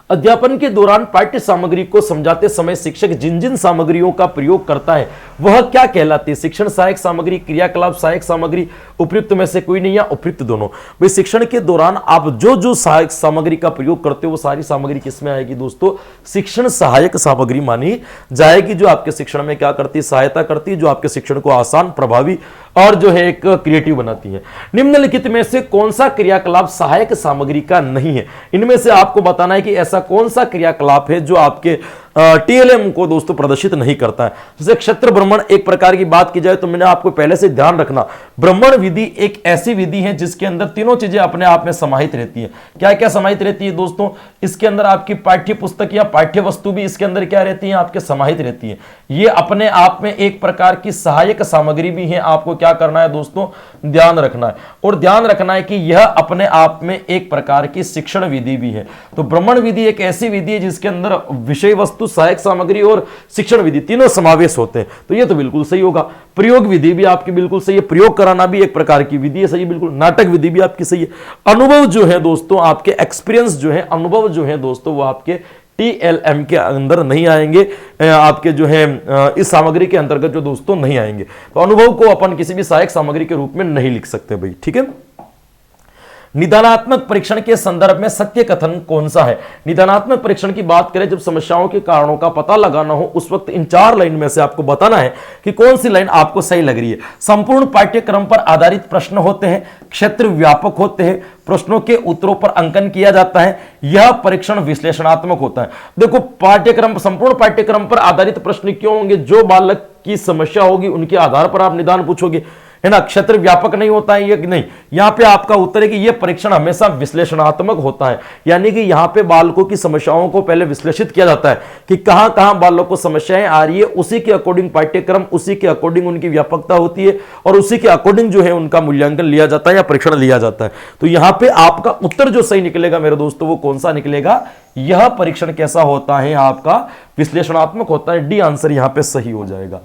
अध्यापन के दौरान पाठ्य सामग्री को समझाते समय शिक्षक जिन जिन सामग्रियों का प्रयोग करता है वह क्या कहलाती है? शिक्षण सहायक सामग्री, क्रियाकलाप सहायक सामग्री, उपयुक्त में से कोई नहीं या उपयुक्त दोनों। भाई शिक्षण के दौरान आप जो जो सहायक सामग्री का प्रयोग करते हो वो सारी सामग्री किसमें आएगी दोस्तों? शिक्षण सहायक सामग्री मानी जाएगी, जो आपके शिक्षण में क्या करती है, सहायता करती है, जो आपके शिक्षण को आसान, प्रभावी और जो है एक क्रिएटिव बनाती है। निम्नलिखित में से कौन सा क्रियाकलाप सहायक सामग्री का नहीं है? इनमें से आपको बताना है कि ऐसा कौन सा क्रियाकलाप है जो आपके टीएलएम को दोस्तों प्रदर्शित नहीं करता है। जैसे क्षेत्र भ्रमण एक प्रकार की बात की जाए तो मैंने आपको पहले से ध्यान रखना, भ्रमण विधि एक ऐसी विधि है जिसके अंदर तीनों चीजें अपने आप में समाहित रहती है। क्या क्या समाहित रहती है दोस्तों? इसके अंदर आपकी पाठ्य पुस्तक या पाठ्य वस्तु भी इसके अंदर क्या रहती है, आपके समाहित रहती है। ये अपने आप में एक प्रकार की सहायक सामग्री भी है। आपको क्या करना है दोस्तों, ध्यान रखना है, और ध्यान रखना है कि यह अपने आप में एक प्रकार की शिक्षण विधि भी है। तो भ्रमण विधि एक ऐसी विधि है जिसके अंदर विषय वस्तु, सहायक सामग्री और शिक्षण विधि तीनों समावेश होते हैं। तो ये तो बिल्कुल सही होगा। प्रयोग विधि भी आपकी बिल्कुल सही है, प्रयोग कराना भी एक प्रकार की विधि है, सही बिल्कुल। नाटक विधि भी आपकी सही है। अनुभव जो है दोस्तों, आपके एक्सपीरियंस जो है, अनुभव जो है दोस्तों, वो आपके टीएलएम के अंदर नहीं आएंगे, आपके जो है इस सामग्री के अंतर्गत जो दोस्तों नहीं आएंगे। तो अनुभव को अपन किसी भी सहायक सामग्री के रूप में नहीं लिख सकते भाई, ठीक है। निदानात्मक परीक्षण के संदर्भ में सत्य कथन कौन सा है? निदानात्मक परीक्षण की बात करें, जब समस्याओं के कारणों का पता लगाना हो उस वक्त इन 4 लाइन में से आपको बताना है कि कौन सी लाइन आपको सही लग रही है। संपूर्ण पाठ्यक्रम पर आधारित प्रश्न होते हैं, क्षेत्र व्यापक होते हैं, प्रश्नों के उत्तरों पर अंकन किया जाता है, यह परीक्षण विश्लेषणात्मक होता है। देखो, पाठ्यक्रम, संपूर्ण पाठ्यक्रम पर आधारित प्रश्न क्यों होंगे? जो बालक की समस्या होगी उनके आधार पर आप निदान पूछोगे, है ना। क्षेत्र व्यापक नहीं होता है, ये नहीं। यहां पे आपका उत्तर है कि यह परीक्षण हमेशा विश्लेषणात्मक होता है, यानी कि यहां पे बालकों की समस्याओं को पहले विश्लेषित किया जाता है कि कहां कहां बालकों को समस्याएं आ रही है, उसी के अकॉर्डिंग पाठ्यक्रम, उसी के अकॉर्डिंग उनकी व्यापकता होती है और उसी के अकॉर्डिंग जो है उनका मूल्यांकन लिया जाता है या परीक्षण लिया जाता है। तो यहां पे आपका उत्तर जो सही निकलेगा मेरे दोस्तों, वो कौन सा निकलेगा? यह परीक्षण कैसा होता है? आपका विश्लेषणात्मक होता है। डी आंसर यहां पे सही हो जाएगा।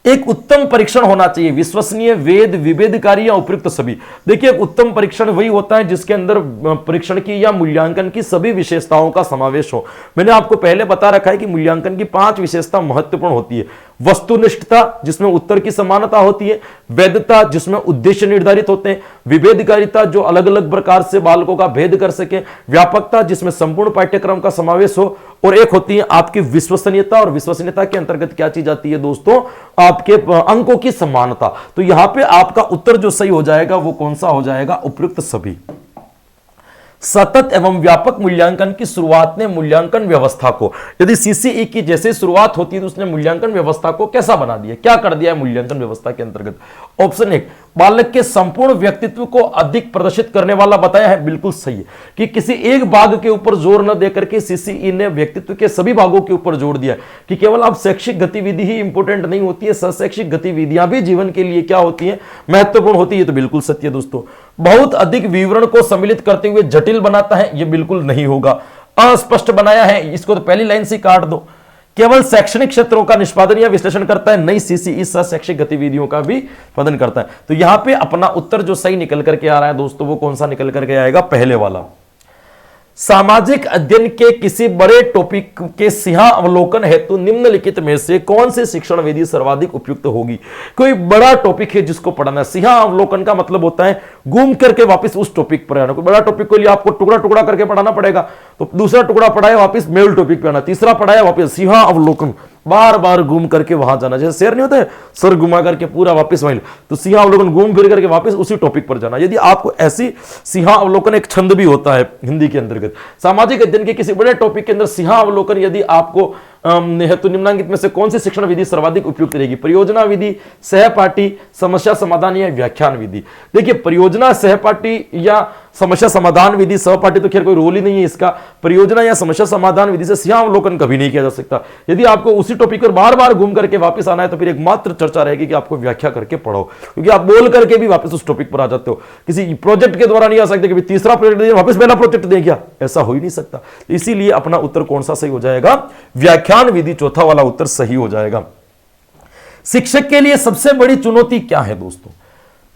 एक उत्तम परीक्षण होना चाहिए, विश्वसनीय, वेद विभेदकारी या उपयुक्त सभी। देखिए, एक उत्तम परीक्षण वही होता है जिसके अंदर परीक्षण की या मूल्यांकन की सभी विशेषताओं का समावेश हो। मैंने आपको पहले बता रखा है कि मूल्यांकन की 5 विशेषता महत्वपूर्ण होती है। वस्तुनिष्ठता, जिसमें उत्तर की समानता होती है, वैधता, जिसमें उद्देश्य निर्धारित होते हैं, विभेदकारिता, जो अलग अलग प्रकार से बालकों का भेद कर सके, व्यापकता, जिसमें संपूर्ण पाठ्यक्रम का समावेश हो, और एक होती है आपकी विश्वसनीयता। और विश्वसनीयता के अंतर्गत क्या चीज आती है दोस्तों? आपके अंकों की समानता। तो यहां पे आपका उत्तर जो सही हो जाएगा वो कौन सा हो जाएगा? उपयुक्त सभी। सतत एवं व्यापक मूल्यांकन की शुरुआत ने मूल्यांकन व्यवस्था को, यदि सीसीई की जैसे शुरुआत होती है तो उसने मूल्यांकन व्यवस्था को कैसा बना दिया, क्या कर दिया है मूल्यांकन व्यवस्था के अंतर्गत? ऑप्शन 1, बालक के संपूर्ण व्यक्तित्व को अधिक प्रदर्शित करने वाला बताया है। बिल्कुल सही है कि किसी एक भाग के ऊपर जोर न देकर के सीसीई ने व्यक्तित्व के सभी भागों के ऊपर जोर दिया कि केवल अब शैक्षिक गतिविधि ही इंपोर्टेंट नहीं होती है, शैक्षिक गतिविधियां भी जीवन के लिए क्या होती है? महत्वपूर्ण होती है। तो बिल्कुल सत्य है दोस्तों। बहुत अधिक विवरण को सम्मिलित करते हुए जटिल बनाता है, यह बिल्कुल नहीं होगा। अस्पष्ट बनाया है, इसको तो पहली लाइन से काट दो। केवल शैक्षणिक क्षेत्रों का निष्पादन या विश्लेषण करता है, नई सीसीई सह शैक्षिक गतिविधियों का भी उत्पादन करता है। तो यहां पे अपना उत्तर जो सही निकल करके आ रहा है दोस्तों, वो कौन सा निकल करके आएगा? पहले वाला। सामाजिक अध्ययन के किसी बड़े टॉपिक के सिंहावलोकन हेतु निम्नलिखित में से कौन सी शिक्षण विधि सर्वाधिक उपयुक्त होगी? कोई बड़ा टॉपिक है जिसको पढ़ना है। सिंहावलोकन का मतलब होता है घूम करके वापस उस टॉपिक पर आना। कोई बड़ा टॉपिक के लिए आपको टुकड़ा टुकड़ा करके पढ़ाना पड़ेगा, तो दूसरा टुकड़ा पढ़ाया वापस मेल टॉपिक पे आना, तीसरा पढ़ाया वापस सिंहावलोकन, बार बार घूम करके वहां जाना। जैसे शेर नहीं होते, सर घुमा करके पूरा वापस वहीं, तो सिंहावलोकन घूम फिर करके वापस उसी टॉपिक पर जाना। यदि आपको ऐसी सिंहावलोकन एक छंद भी होता है हिंदी के अंतर्गत, सामाजिक अध्ययन के किसी बड़े टॉपिक के अंदर सिंहावलोकन यदि आपको हेतु निम्नलिखित में से कौन सी शिक्षण विधि सर्वाधिक उपयुक्त रहेगी? परियोजना विधि, सहपाठी, समस्या समाधान या व्याख्यान विधि। देखिए, परियोजना, सहपाठी या समस्या समाधान विधि, सहपाठी तो खैर कोई रोल ही नहीं है इसका। परियोजना या समस्या समाधान विधि से सिंहावलोकन कभी नहीं किया जा सकता। यदि आपको उसी टॉपिक पर बार बार घूम करके वापस आना है तो फिर एकमात्र चर्चा रहेगी कि आपको व्याख्या करके पढ़ो, क्योंकि आप बोल करके भी वापस उस टॉपिक पर आ जाते हो। किसी प्रोजेक्ट के द्वारा नहीं आ सकते कि तीसरा प्रोजेक्ट दे वापस पहला प्रोजेक्ट दे गया, ऐसा हो ही नहीं सकता। इसीलिए अपना उत्तर कौन सा सही हो जाएगा? व्याख्यान विधि, चौथा वाला उत्तर सही हो जाएगा। शिक्षक के लिए सबसे बड़ी चुनौती क्या है दोस्तों?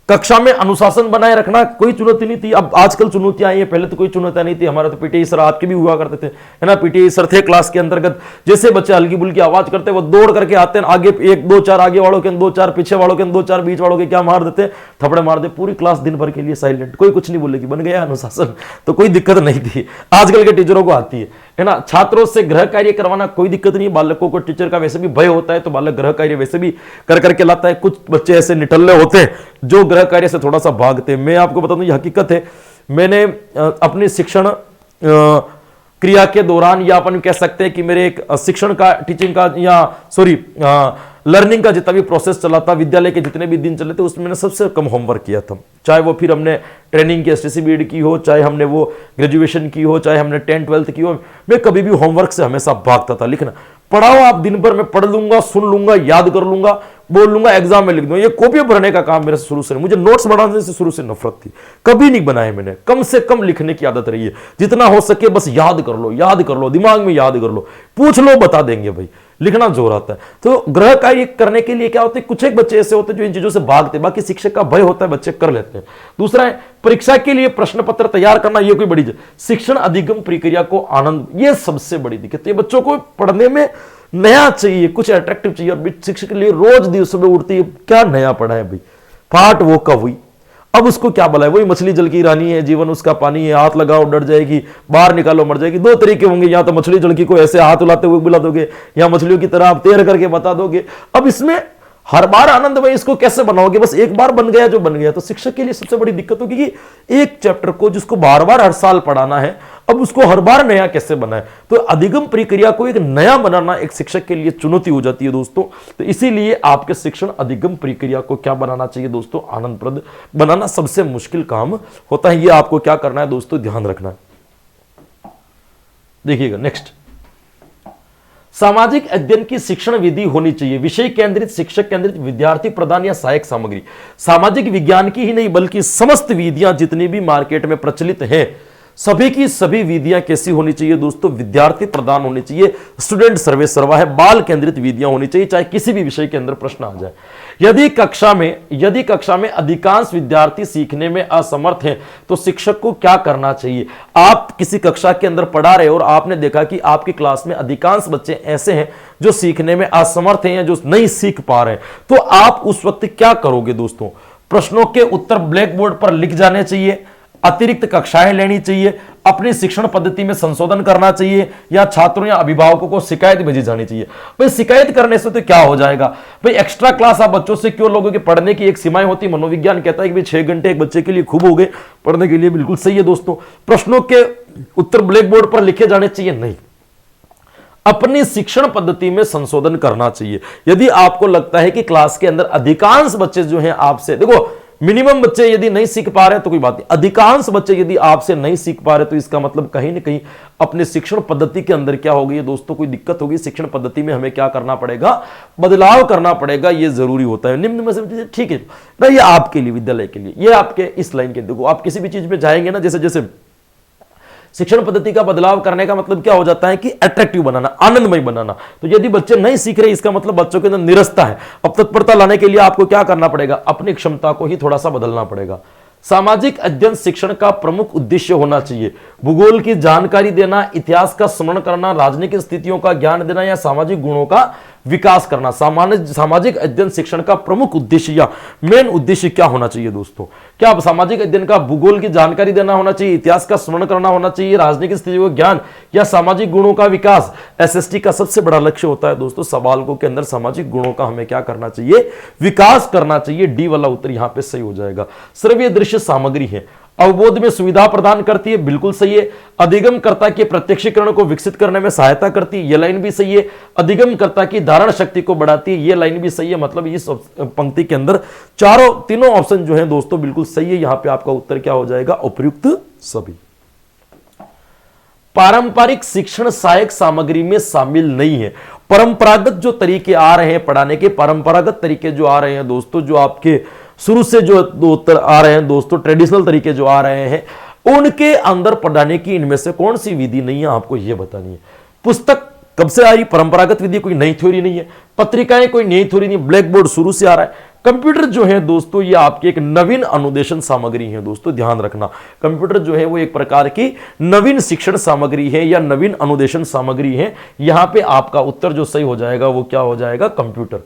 कक्षा में अनुशासन बनाए रखना कोई चुनौती नहीं थी। अब आजकल चुनौतियां आई है, पहले तो कोई चुनौतियां नहीं थी। हमारे तो पीटीआई सर आपके भी हुआ करते थे, है ना। पीटीआई सर थे क्लास के अंतर्गत, जैसे बच्चे हल्की बुल्की आवाज करते वो दौड़ करके आते हैं, आगे एक दो चार आगे वालों के, दो चार पीछे वालों के, दो चार बीच वालों के क्या मार देते, थपड़े मार दे। पूरी क्लास दिन भर के लिए साइलेंट, कोई कुछ नहीं बोलेगी, बन गया अनुशासन, तो कोई दिक्कत नहीं थी। आजकल के टीचरों को आती है ना। छात्रों से गृह कार्य करवाना कोई दिक्कत नहीं, बालकों को टीचर का वैसे भी भय होता है तो बालक गृह कार्य वैसे भी कर करके लाता है। कुछ बच्चे ऐसे निठल्ले होते हैं जो गृह कार्य से थोड़ा सा भागते हैं। मैं आपको बता दूं, ये हकीकत है। मैंने अपनी शिक्षण क्रिया के दौरान, या अपन कह सकते हैं कि मेरे एक शिक्षण का, टीचिंग का, या सॉरी लर्निंग का जितना भी प्रोसेस चला था, विद्यालय के जितने भी दिन चले थे, उसमें मैंने सबसे कम होमवर्क किया था। चाहे वो फिर हमने ट्रेनिंग की एसटीसी बीएड की हो, चाहे हमने वो ग्रेजुएशन की हो, चाहे हमने 10th 12th की हो, मैं कभी भी होमवर्क से हमेशा भागता था। लिखना पढ़ाओ आप, दिन भर में पढ़ लूंगा, सुन लूंगा, याद कर लूंगा, बोल लूंगा, एग्जाम में लिख दूंगा। ये कॉपियां भरने का काम मेरे शुरू से, मुझे नोट्स बनाने से शुरू से नफरत थी, कभी नहीं बनाए मैंने। कम से कम लिखने की आदत रही है, जितना हो सके बस याद कर लो, याद कर लो, दिमाग में याद कर लो, पूछ लो बता देंगे भाई। लिखना जोर आता है। तो गृह कार्य करने के लिए क्या होते हैं, कुछ एक बच्चे ऐसे होते हैं जो इन चीजों से भागते, बाकी शिक्षक का भय होता है, बच्चे कर लेते हैं। दूसरा है परीक्षा के लिए प्रश्न पत्र तैयार करना, ये कोई बड़ी शिक्षण अधिगम प्रक्रिया को आनंद, ये सबसे बड़ी दिक्कत है। बच्चों को पढ़ने में नया चाहिए, कुछ अट्रैक्टिव चाहिए, और शिक्षक के लिए रोज दिवसों में उठती है, क्या नया पढ़ा है भाई, पाठ वो कब हुई, अब उसको क्या बुलाए, वही मछली जल की रानी है, जीवन उसका पानी है, हाथ लगाओ डर जाएगी, बाहर निकालो मर जाएगी। दो तरीके होंगे, या तो मछली जल को ऐसे हाथ उलाते हुए बुला दोगे, या मछलियों की तरह आप तैर करके बता दोगे। अब इसमें हर बार आनंद में इसको कैसे बनाओगे, बस एक बार बन गया जो बन गया। तो शिक्षक के लिए सबसे बड़ी दिक्कत होगी कि एक चैप्टर को जिसको बार बार हर साल पढ़ाना है, अब उसको हर बार नया कैसे बनाए। तो अधिगम प्रक्रिया को एक नया बनाना एक शिक्षक के लिए चुनौती हो जाती है दोस्तों। तो इसीलिए आपके शिक्षण अधिगम प्रक्रिया को क्या बनाना चाहिए दोस्तों, आनंदप्रद बनाना सबसे मुश्किल काम होता है। ये आपको क्या करना है दोस्तों, ध्यान रखना है। देखिएगा नेक्स्ट, सामाजिक अध्ययन की शिक्षण विधि होनी चाहिए विषय केंद्रित, शिक्षक केंद्रित, विद्यार्थी प्रदान या सहायक सामग्री। सामाजिक विज्ञान की ही नहीं बल्कि समस्त विधियां जितनी भी मार्केट में प्रचलित हैं, सभी की सभी विधियां कैसी होनी चाहिए दोस्तों, विद्यार्थी प्रदान होनी चाहिए, स्टूडेंट सर्वे सर्वा है, बाल केंद्रित विधियां होनी चाहिए, चाहे किसी भी विषय के अंदर प्रश्न आ जाए। यदि कक्षा में अधिकांश विद्यार्थी सीखने में असमर्थ हैं तो शिक्षक को क्या करना चाहिए। आप किसी कक्षा के अंदर पढ़ा रहे हो और आपने देखा कि आपकी क्लास में अधिकांश बच्चे ऐसे हैं जो सीखने में असमर्थ हैं या जो नहीं सीख पा रहे हैं, तो आप उस वक्त क्या करोगे दोस्तों, प्रश्नों के उत्तर ब्लैक बोर्ड पर लिख जाने चाहिए, अतिरिक्त कक्षाएं लेनी चाहिए, अपनी शिक्षण पद्धति में संशोधन करना चाहिए, या छात्रों या अभिभावकों को शिकायत भेजी जानी चाहिए। भाई शिकायत करने से तो क्या हो जाएगा, भाई एक्स्ट्रा क्लास आप बच्चों से क्यों लोगों के, पढ़ने की एक सीमाएं होती, मनोविज्ञान कहता है कि भाई 6 घंटे एक बच्चे के लिए खूब हो गए, पढ़ने के लिए बिल्कुल सही है दोस्तों। प्रश्नों के उत्तर ब्लैक बोर्ड पर लिखे जाने चाहिए, नहीं, अपनी शिक्षण पद्धति में संशोधन करना चाहिए। यदि आपको लगता है कि क्लास के अंदर अधिकांश बच्चे जो हैं आपसे, देखो मिनिमम बच्चे यदि नहीं सीख पा रहे तो कोई बात नहीं, अधिकांश बच्चे यदि आपसे नहीं सीख पा रहे तो इसका मतलब कहीं ना कहीं अपने शिक्षण पद्धति के अंदर क्या होगी दोस्तों, कोई दिक्कत होगी। शिक्षण पद्धति में हमें क्या करना पड़ेगा, बदलाव करना पड़ेगा, ये जरूरी होता है। निम्न में से ठीक है ना, ये आपके लिए, विद्यालय के लिए, ये आपके इस लाइन के, देखो आप किसी भी चीज में जाएंगे ना, जैसे जैसे शिक्षण पद्धति का बदलाव करने का मतलब क्या हो जाता है कि अट्रैक्टिव बनाना, आनंदमय बनाना। तो यदि बच्चे नहीं सीख रहे, इसका मतलब बच्चों के अंदर निरस्ता है। अब तत्परता लाने के लिए आपको क्या करना पड़ेगा, अपनी क्षमता को ही थोड़ा सा बदलना पड़ेगा। सामाजिक अध्ययन शिक्षण का प्रमुख उद्देश्य होना चाहिए। भूगोल की जानकारी देना, इतिहास का स्मरण करना, राजनीतिक स्थितियों का ज्ञान देना या सामाजिक गुणों का विकास करना। सामाजिक अध्ययन शिक्षण का प्रमुख उद्देश्य या मेन उद्देश्य क्या होना चाहिए दोस्तों? क्या सामाजिक अध्ययन का भूगोल की जानकारी देना होना चाहिए, इतिहास का स्मरण करना होना चाहिए, राजनीतिक स्थितियों का ज्ञान या सामाजिक गुणों का विकास? एसएसटी का सबसे बड़ा लक्ष्य होता है दोस्तों सवालों के अंदर सामाजिक गुणों का हमें क्या करना चाहिए, विकास करना चाहिए। डी वाला उत्तर यहां पे सही हो जाएगा। श्रव्य दृश्य सामग्री है, अवबोध में सुविधा प्रदान करती है, बिल्कुल सही है। अधिगमकर्ता के प्रत्यक्षीकरण को विकसित करने में सहायता करती है, यह लाइन भी सही है। अधिगमकर्ता की धारण शक्ति को बढ़ाती है, यह लाइन भी सही है। मतलब इस पंक्ति के अंदर तीनों ऑप्शन जो है दोस्तों बिल्कुल सही है। यहां पे आपका उत्तर क्या हो जाएगा, उपयुक्त सभी। पारंपरिक शिक्षण सहायक सामग्री में शामिल नहीं है। परंपरागत जो तरीके आ रहे हैं पढ़ाने के, परंपरागत तरीके जो आ रहे हैं दोस्तों, जो आपके शुरू से जो उत्तर आ रहे हैं दोस्तों, ट्रेडिशनल तरीके जो आ रहे हैं, उनके अंदर पढ़ाने की इनमें से कौन सी विधि नहीं है, आपको यह बतानी है। पुस्तक कब से आ रही, परंपरागत विधि कोई नई थ्योरी नहीं है। पत्रिकाएं कोई नई थ्योरी नहीं, ब्लैक बोर्ड शुरू से आ रहा है। कंप्यूटर जो है दोस्तों ये आपकी एक नवीन अनुदेशन सामग्री है दोस्तों, ध्यान रखना। कंप्यूटर जो है वो एक प्रकार की नवीन शिक्षण सामग्री है या नवीन अनुदेशन सामग्री है। यहां पे आपका उत्तर जो सही हो जाएगा वो क्या हो जाएगा, कंप्यूटर।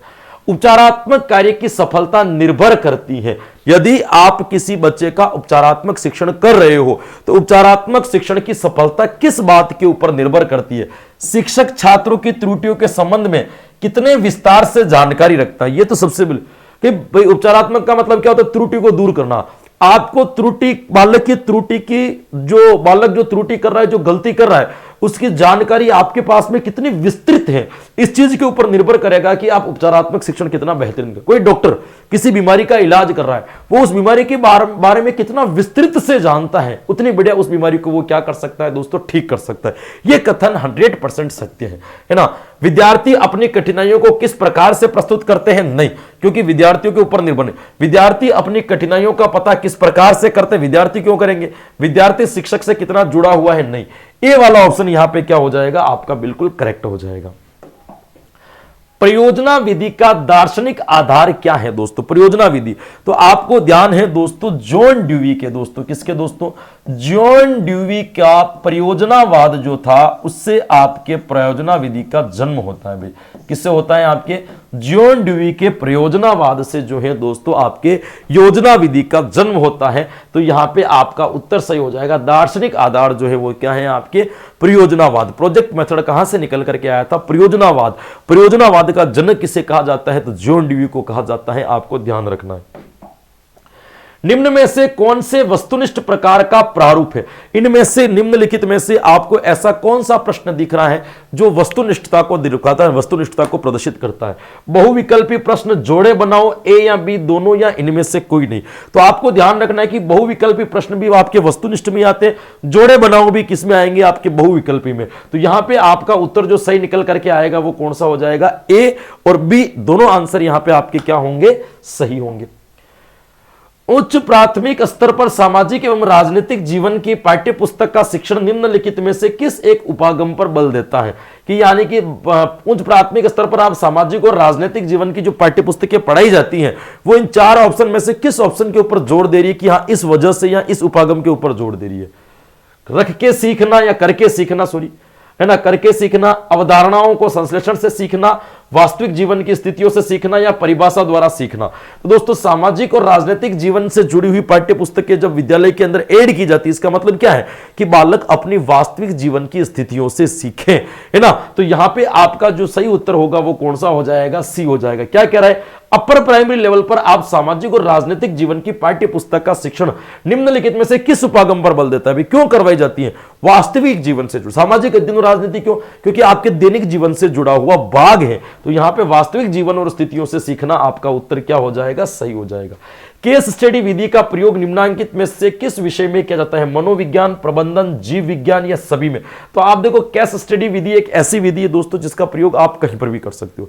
उपचारात्मक कार्य की सफलता निर्भर करती है। यदि आप किसी बच्चे का उपचारात्मक शिक्षण कर रहे हो तो उपचारात्मक शिक्षण की सफलता किस बात के ऊपर निर्भर करती है? शिक्षक छात्रों की त्रुटियों के संबंध में कितने विस्तार से जानकारी रखता है। यह तो सबसे कि भाई उपचारात्मक का मतलब क्या होता है, त्रुटि को दूर करना। आपको त्रुटि, बालक की त्रुटि की, जो बालक जो त्रुटि कर रहा है, जो गलती कर रहा है, उसकी जानकारी आपके पास में कितनी विस्तृत है, इस चीज के ऊपर निर्भर करेगा कि आप उपचारात्मक शिक्षण कितना बेहतरीन कर। कोई डॉक्टर किसी बीमारी का इलाज कर रहा है, वो उस बीमारी के बारे में कितना विस्तृत से जानता है, उतनी बढ़िया उस बीमारी को वो क्या कर सकता है दोस्तों, ठीक कर सकता है। यह कथन 100% सत्य है ना। विद्यार्थी अपनी कठिनाइयों को किस प्रकार से प्रस्तुत करते हैं, नहीं, क्योंकि विद्यार्थियों के ऊपर निर्भर नहीं। विद्यार्थी अपनी कठिनाइयों का पता किस प्रकार से करते हैं, विद्यार्थी क्यों करेंगे? विद्यार्थी शिक्षक से कितना जुड़ा हुआ है, नहीं। ए वाला ऑप्शन यहां पे क्या हो जाएगा, आपका बिल्कुल करेक्ट हो जाएगा। परियोजना विधि का दार्शनिक आधार क्या है दोस्तों? परियोजना विधि तो आपको ध्यान है दोस्तों जॉन ड्यूवी के, दोस्तों किसके दोस्तों, जॉन ड्यूवी का परियोजनावाद जो था उससे आपके परियोजना विधि का जन्म होता है। भाई किससे होता है? आपके जॉन ड्यूवी के परियोजनावाद से जो है दोस्तों आपके योजना विधि का जन्म होता है। तो यहां पे आपका उत्तर सही हो जाएगा। दार्शनिक आधार जो है वो क्या है, आपके परियोजनावाद। प्रोजेक्ट मेथड कहां से निकल करके आया था? परियोजनावाद। परियोजनावाद का जनक किसे कहा जाता है? तो जॉन ड्यूवी को कहा जाता है। आपको ध्यान रखना है। निम्न में से कौन से वस्तुनिष्ठ प्रकार का प्रारूप है? इनमें से, निम्नलिखित में से आपको ऐसा कौन सा प्रश्न दिख रहा है जो वस्तुनिष्ठता को दिखाता है, वस्तुनिष्ठता को प्रदर्शित करता है? बहुविकल्पी प्रश्न, जोड़े बनाओ, ए या बी दोनों, या इनमें से कोई नहीं। तो आपको ध्यान रखना है कि बहुविकल्पी प्रश्न भी आपके वस्तुनिष्ठ में आते हैं, जोड़े बनाओ भी किस में आएंगे, आपके बहुविकल्पी में। तो यहां पे आपका उत्तर जो सही निकल करके आएगा वो कौन सा हो जाएगा? ए और बी दोनों आंसर यहां पे आपके क्या होंगे, सही होंगे। उच्च प्राथमिक स्तर पर सामाजिक एवं राजनीतिक जीवन की पाठ्य पुस्तक का शिक्षण निम्नलिखित में से किस एक उपागम पर बल देता है? कि यानी कि उच्च प्राथमिक स्तर पर आप सामाजिक और राजनीतिक जीवन की जो पाठ्य पुस्तकें पढ़ाई जाती हैं वो इन चार ऑप्शन में से किस ऑप्शन के ऊपर जोर दे रही है कि हाँ इस वजह से या इस उपागम के ऊपर जोर दे रही है? रख के सीखना या करके सीखना, सॉरी है ना, करके सीखना, अवधारणाओं को संश्लेषण से सीखना, वास्तविक जीवन की स्थितियों से सीखना, या परिभाषा द्वारा सीखना। तो दोस्तों सामाजिक और राजनीतिक जीवन से जुड़ी हुई पाठ्य पुस्तकें जब विद्यालय के अंदर ऐड की जाती है, इसका मतलब क्या है कि बालक अपनी वास्तविक जीवन की स्थितियों से सीखे, है ना। तो यहां पे आपका जो सही उत्तर होगा वो कौन सा हो जाएगा? सी हो जाएगा। क्या कह रहा है? अपर प्राइमरी लेवल पर आप सामाजिक और राजनीतिक जीवन की पाठ्य पुस्तक का शिक्षण निम्नलिखित में से किस उपागम पर बल देता है? क्यों करवाई जाती है? वास्तविक जीवन से जुड़ा। सामाजिक अध्ययन और राजनीति क्यों? क्योंकि आपके दैनिक जीवन से जुड़ा हुआ भाग है। तो यहां पे वास्तविक जीवन और स्थितियों से सीखना, आपका उत्तर क्या हो जाएगा? सही हो जाएगा। केस स्टडी विधि का प्रयोग निम्नांकित में से किस विषय में किया जाता है? मनोविज्ञान, प्रबंधन, जीव विज्ञान, या सभी में? तो आप देखो केस स्टडी विधि एक ऐसी विधि है दोस्तों जिसका प्रयोग आप कहीं पर भी कर सकते हो।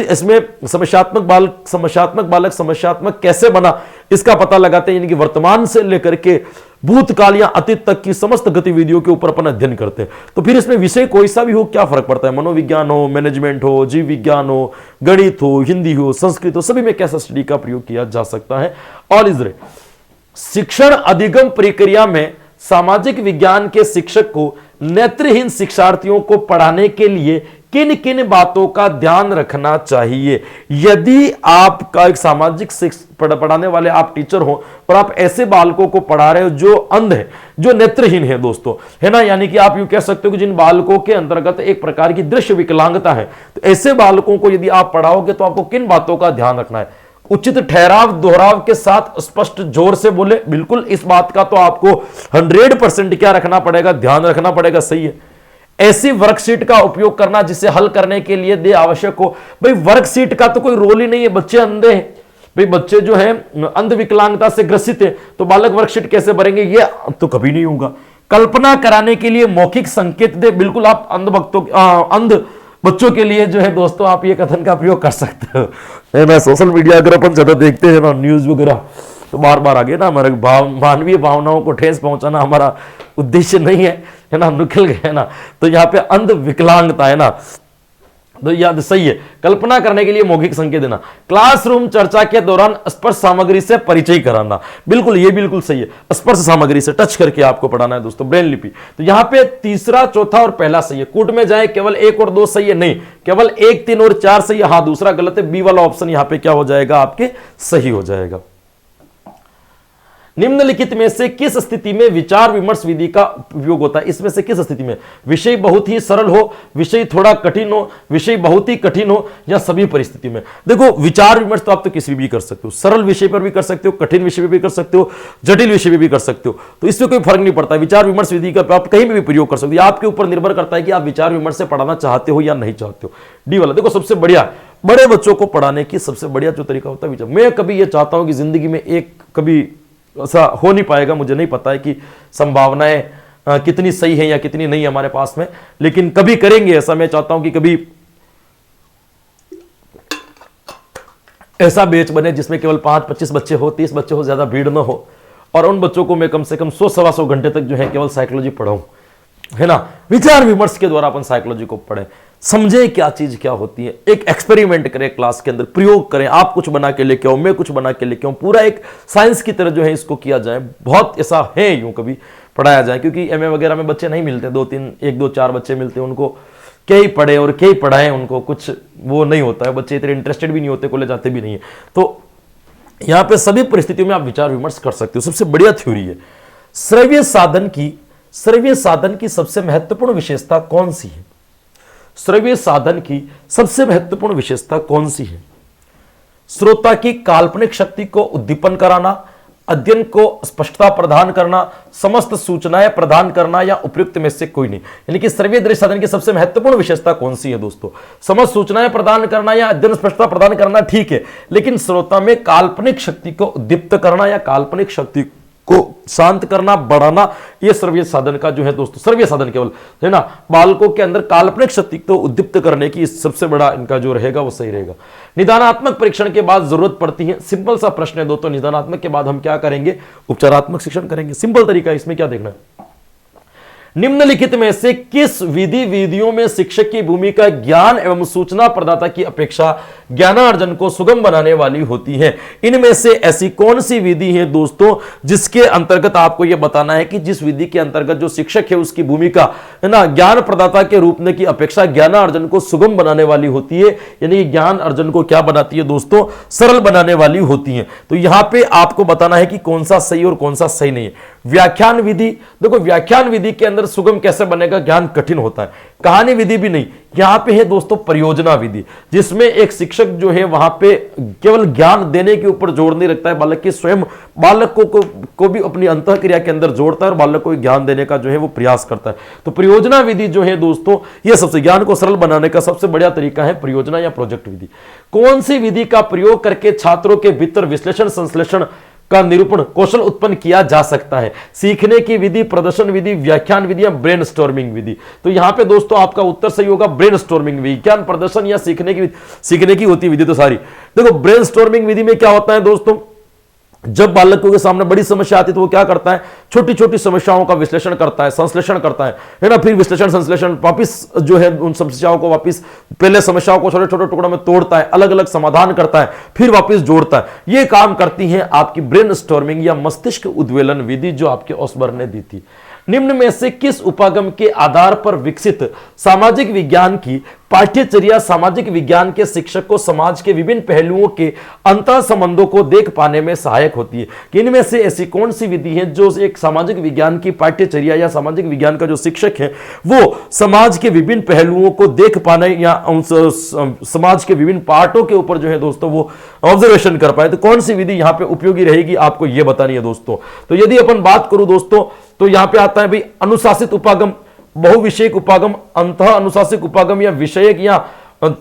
इसमें समस्यात्मक बालक समस्यात्मक कैसे बना इसका पता लगाते हैं, यानी कि वर्तमान से लेकर के भूतकाल या अतीत तक की समस्त गतिविधियों के ऊपर अपन अध्ययन करते हैं। तो फिर इसमें विषय कोई सा भी हो, क्या फर्क पड़ता है? मनोविज्ञान हो, मैनेजमेंट हो, जीव विज्ञान हो, गणित हो, हिंदी हो, संस्कृत हो, सभी में कैसा स्टडी का प्रयोग किया जा सकता है। और इस शिक्षण अधिगम प्रक्रिया में सामाजिक विज्ञान के शिक्षक को नेत्रहीन शिक्षार्थियों को पढ़ाने के लिए किन किन बातों का ध्यान रखना चाहिए? यदि आपका एक सामाजिक पढ़ाने वाले आप टीचर हो और आप ऐसे बालकों को पढ़ा रहे हो जो अंध है, जो नेत्रहीन है दोस्तों, है ना, यानी कि आप यूं कह सकते हो कि जिन बालकों के अंतर्गत एक प्रकार की दृश्य विकलांगता है, तो ऐसे बालकों को यदि आप पढ़ाओगे तो आपको किन बातों का ध्यान रखना है? उचित ठहराव दोहराव के साथ स्पष्ट जोर से बोले, बिल्कुल इस बात का तो आपको 100% क्या रखना पड़ेगा, ध्यान रखना पड़ेगा, सही है। ऐसी वर्कशीट का उपयोग करना जिसे हल करने के लिए दे आवश्यक हो। भाई वर्कशीट का तो कोई रोल ही नहीं है, बच्चे अंधे हैं, भाई बच्चे जो है अंध विकलांगता से ग्रसित है, तो बालक वर्कशीट कैसे भरेंगे? ये तो कभी नहीं होगा। कल्पना कराने के लिए मौखिक संकेत दे, बिल्कुल आप अंध बच्चों के लिए जो है दोस्तों आप ये कथन का प्रयोग कर सकते हो। ना सोशल मीडिया अगर अपन ज्यादा देखते हैं ना, न्यूज वगैरह, तो बार बार आगे ना हमारे मानवीय भावनाओं को ठेस पहुंचाना हमारा उद्देश्य नहीं है ना, निकल गए ना। तो यहाँ पे अंध विकलांगता है ना, तो याद सही है। कल्पना करने के लिए मौखिक संकेत देना, क्लासरूम चर्चा के दौरान स्पर्श सामग्री से परिचय कराना, बिल्कुल ये बिल्कुल सही है। स्पर्श सामग्री से टच करके आपको पढ़ाना है दोस्तों, ब्रेन लिपि। तो यहां पे तीसरा, चौथा और पहला सही है। कूट में जाए केवल 1 और 2 सही है, नहीं, केवल 1, 3 और 4 सही है। हाँ, दूसरा गलत है, बी वाला ऑप्शन यहां पे क्या हो जाएगा, आपके सही हो जाएगा। निम्नलिखित में से किस स्थिति में विचार विमर्श विधि का उपयोग होता है? इसमें से किस स्थिति में? विषय बहुत ही सरल हो, विषय थोड़ा कठिन हो, विषय बहुत ही कठिन हो, या सभी परिस्थिति में? देखो, विचार विमर्श तो आप तो किसी भी कर सकते हो, सरल विषय पर भी कर सकते हो, कठिन विषय पर भी कर सकते हो, जटिल विषय पर भी कर सकते हो, तो इससे कोई फर्क नहीं पड़ता। विचार विमर्श विधि का आप कहीं भी प्रयोग कर सकते हो, आपके ऊपर निर्भर करता है कि आप विचार विमर्श से पढ़ाना चाहते हो या नहीं चाहते हो। डी वाला देखो, सबसे बढ़िया बड़े बच्चों को पढ़ाने की सबसे बढ़िया जो तरीका होता है विचार। मैं कभी ये चाहता हूं कि जिंदगी में एक कभी ऐसा हो नहीं पाएगा, मुझे नहीं पता है कि संभावनाएं कितनी सही है या कितनी नहीं हमारे पास में, लेकिन कभी करेंगे ऐसा। मैं चाहता हूं कि कभी ऐसा बैच बने जिसमें केवल 5-25 बच्चे हो, 30 बच्चे हो, ज्यादा भीड़ ना हो, और उन बच्चों को मैं कम से कम 100-125 घंटे तक जो है केवल साइकोलॉजी पढ़ाऊं, है ना। विचार विमर्श के द्वारा अपन साइकोलॉजी को पढ़ें, समझे क्या चीज क्या होती है, एक एक्सपेरिमेंट करें क्लास के अंदर, प्रयोग करें, आप कुछ बना के लेके आओ, मैं कुछ बना के लेके आऊं, पूरा एक साइंस की तरह जो है इसको किया जाए। बहुत ऐसा है यूं कभी पढ़ाया जाए, क्योंकि एमए वगैरह में बच्चे नहीं मिलते, 1-2-4 बच्चे मिलते हैं, उनको क्या ही पढ़े और क्या ही पढ़ाएं, उनको कुछ वो नहीं होता है, बच्चे इतने इंटरेस्टेड भी नहीं होते, कॉलेज जाते भी नहीं है। तो यहां पे सभी परिस्थितियों में आप विचार विमर्श कर सकते हो। सबसे बढ़िया थ्योरी है। श्रव्य साधन की सबसे महत्वपूर्ण विशेषता कौन सी है? श्रव्य साधन की सबसे महत्वपूर्ण विशेषता कौन सी है? श्रोता की काल्पनिक शक्ति को उद्दीपन कराना, अध्ययन को स्पष्टता प्रदान करना, समस्त सूचनाएं प्रदान करना, या उपयुक्त में से कोई नहीं। यानी कि श्रव्य दृश्य साधन की सबसे महत्वपूर्ण विशेषता कौन सी है दोस्तों? समस्त सूचनाएं प्रदान करना या अध्ययन स्पष्टता प्रदान करना, ठीक है, लेकिन श्रोता में काल्पनिक शक्ति को उद्दीप्त करना या काल्पनिक शक्ति को शांत करना, बढ़ाना, ये श्रव्य साधन का जो है दोस्तों, श्रव्य साधन केवल है ना, बालकों के अंदर काल्पनिक शक्ति को उद्दीप्त करने की सबसे बड़ा इनका जो रहेगा वो सही रहेगा। निदानात्मक परीक्षण के बाद जरूरत पड़ती है, सिंपल सा प्रश्न है दोस्तों, निदानात्मक के बाद हम क्या करेंगे? उपचारात्मक शिक्षण करेंगे। सिंपल तरीका है, इसमें क्या देखना है? निम्नलिखित में से किस विधियों में शिक्षक की भूमिका ज्ञान एवं सूचना प्रदाता की अपेक्षा ज्ञानार्जन को सुगम बनाने वाली होती है? इनमें से ऐसी कौन सी विधि है दोस्तों जिसके अंतर्गत आपको यह बताना है कि जिस विधि के अंतर्गत जो शिक्षक है उसकी भूमिका है ना ज्ञान प्रदाता के रूप में की अपेक्षा ज्ञानार्जन को सुगम बनाने वाली होती है, यानी ज्ञान अर्जन को क्या बनाती है दोस्तों? सरल बनाने वाली होती है। तो यहां पे आपको बताना है कि कौन सा सही और कौन सा सही नहीं है। व्याख्यान विधि, देखो व्याख्यान विधि के अंदर सुगम कैसे बनेगा? ज्ञान कठिन होता है। कहानी विधि भी नहीं, यहां पे है दोस्तों परियोजना विधि, जिसमें एक शिक्षक जो है वहां पे केवल ज्ञान देने के ऊपर जोर नहीं रखता है, बल्कि स्वयं बालक को भी अपनी अंतःक्रिया के अंदर जोड़ता है और बालक को ज्ञान देने का जो है वो प्रयास करता है। तो परियोजना विधि जो है दोस्तों, ये सबसे ज्ञान को सरल बनाने का सबसे बढ़िया तरीका है परियोजना या प्रोजेक्ट विधि। कौन सी विधि का प्रयोग करके छात्रों के भीतर विश्लेषण संश्लेषण का निरूपण कौशल उत्पन्न किया जा सकता है? सीखने की विधि, प्रदर्शन विधि, व्याख्यान विधि या ब्रेनस्टॉर्मिंग विधि? तो यहां पे दोस्तों आपका उत्तर सही होगा ब्रेनस्टॉर्मिंग। विज्ञान, प्रदर्शन या सीखने की होती विधि तो सारी। देखो ब्रेनस्टॉर्मिंग विधि में क्या होता है दोस्तों, जब बालकों के सामने बड़ी समस्या आती है तो वो क्या करता है, छोटी छोटी समस्याओं का विश्लेषण करता है, संश्लेषण करता है ना, फिर विश्लेषण संश्लेषण वापिस जो है उन समस्याओं को वापिस, पहले समस्याओं को छोटे छोटे टुकड़ों में तोड़ता है, अलग अलग समाधान करता है, फिर वापिस जोड़ता है। ये काम करती है आपकी ब्रेन स्टॉर्मिंग या मस्तिष्क उद्वेलन विधि जो आपके ओसबर्न ने दी थी। निम्न में से किस उपागम के आधार पर विकसित सामाजिक विज्ञान की पाठ्यचर्या सामाजिक विज्ञान के शिक्षक को समाज के विभिन्न पहलुओं के अंतर संबंधों को देख पाने में सहायक होती है? कि इनमें से ऐसी कौन सी विधि है जो एक सामाजिक विज्ञान की पाठ्यचर्या या सामाजिक विज्ञान का जो शिक्षक है वो समाज के विभिन्न पहलुओं को देख पाने या समाज के विभिन्न पार्टों के ऊपर जो है दोस्तों वो ऑब्जर्वेशन कर पाए? तो कौन सी विधि यहां पर उपयोगी रहेगी आपको यह बतानी है दोस्तों। तो यदि अपन बात करूं दोस्तों तो यहां पे आता है भाई अनुशासित उपागम, बहुविषयक उपागम, अंतः अनुशासिक उपागम या विषयक या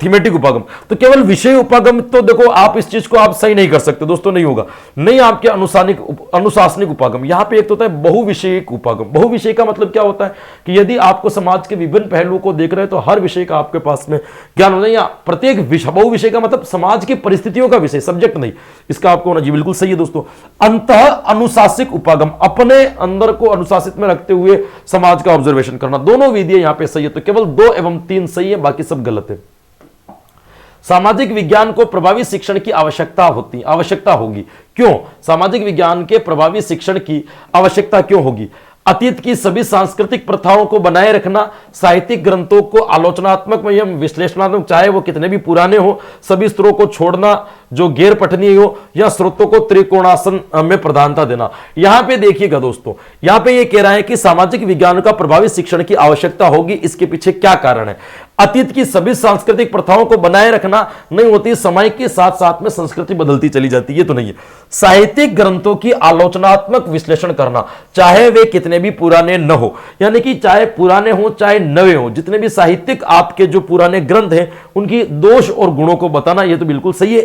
थीमेटिक उपागम। तो केवल विषय उपागम तो देखो आप इस चीज को आप सही नहीं कर सकते दोस्तों, नहीं होगा, नहीं आपके अनुशासनिक उपागम। यहां पे एक तो होता है बहुविषयक उपागम। बहुविषय का मतलब क्या होता है कि यदि आपको समाज के विभिन्न पहलुओं को देख रहे हैं तो हर विषय का आपके पास में ज्ञान होना, या प्रत्येक विषय, बहुविषय का मतलब समाज की परिस्थितियों का विषय, सब्जेक्ट नहीं, इसका आपको होना जी बिल्कुल सही है दोस्तों। अंतः अनुशासिक उपागम, अपने अंदर को अनुशासित में रखते हुए समाज का ऑब्जर्वेशन करना। दोनों विधियां यहां पे सही है, तो केवल 2 एवं 3 सही है, बाकी सब गलत है। सामाजिक विज्ञान को प्रभावी शिक्षण की आवश्यकता होगी। क्यों सामाजिक विज्ञान के प्रभावी शिक्षण की आवश्यकता क्यों होगी? अतीत की सभी सांस्कृतिक प्रथाओं को बनाए रखना, साहित्यिक ग्रंथों को आलोचनात्मक एवं विश्लेषणात्मक, चाहे वो कितने भी पुराने हो, सभी स्तरों को छोड़ना जो गैर पठनीय हो, या स्रोतों को त्रिकोणासन में प्रधानता देना। यहां पे देखिएगा दोस्तों, यहां पे ये कह रहा है कि सामाजिक विज्ञान का प्रभावी शिक्षण की आवश्यकता होगी। इसके पीछे क्या कारण है? अतीत की सभी सांस्कृतिक प्रथाओं को बनाए रखना नहीं होती, समय के साथ साथ में संस्कृति बदलती चली जाती है, ये तो नहीं है। साहित्यिक ग्रंथों की आलोचनात्मक विश्लेषण करना, चाहे वे कितने भी पुराने न हो, यानी कि चाहे पुराने हो चाहे नवे हो, जितने भी साहित्यिक आपके जो पुराने ग्रंथ हैं उनकी दोष और गुणों को बताना, ये तो बिल्कुल सही है,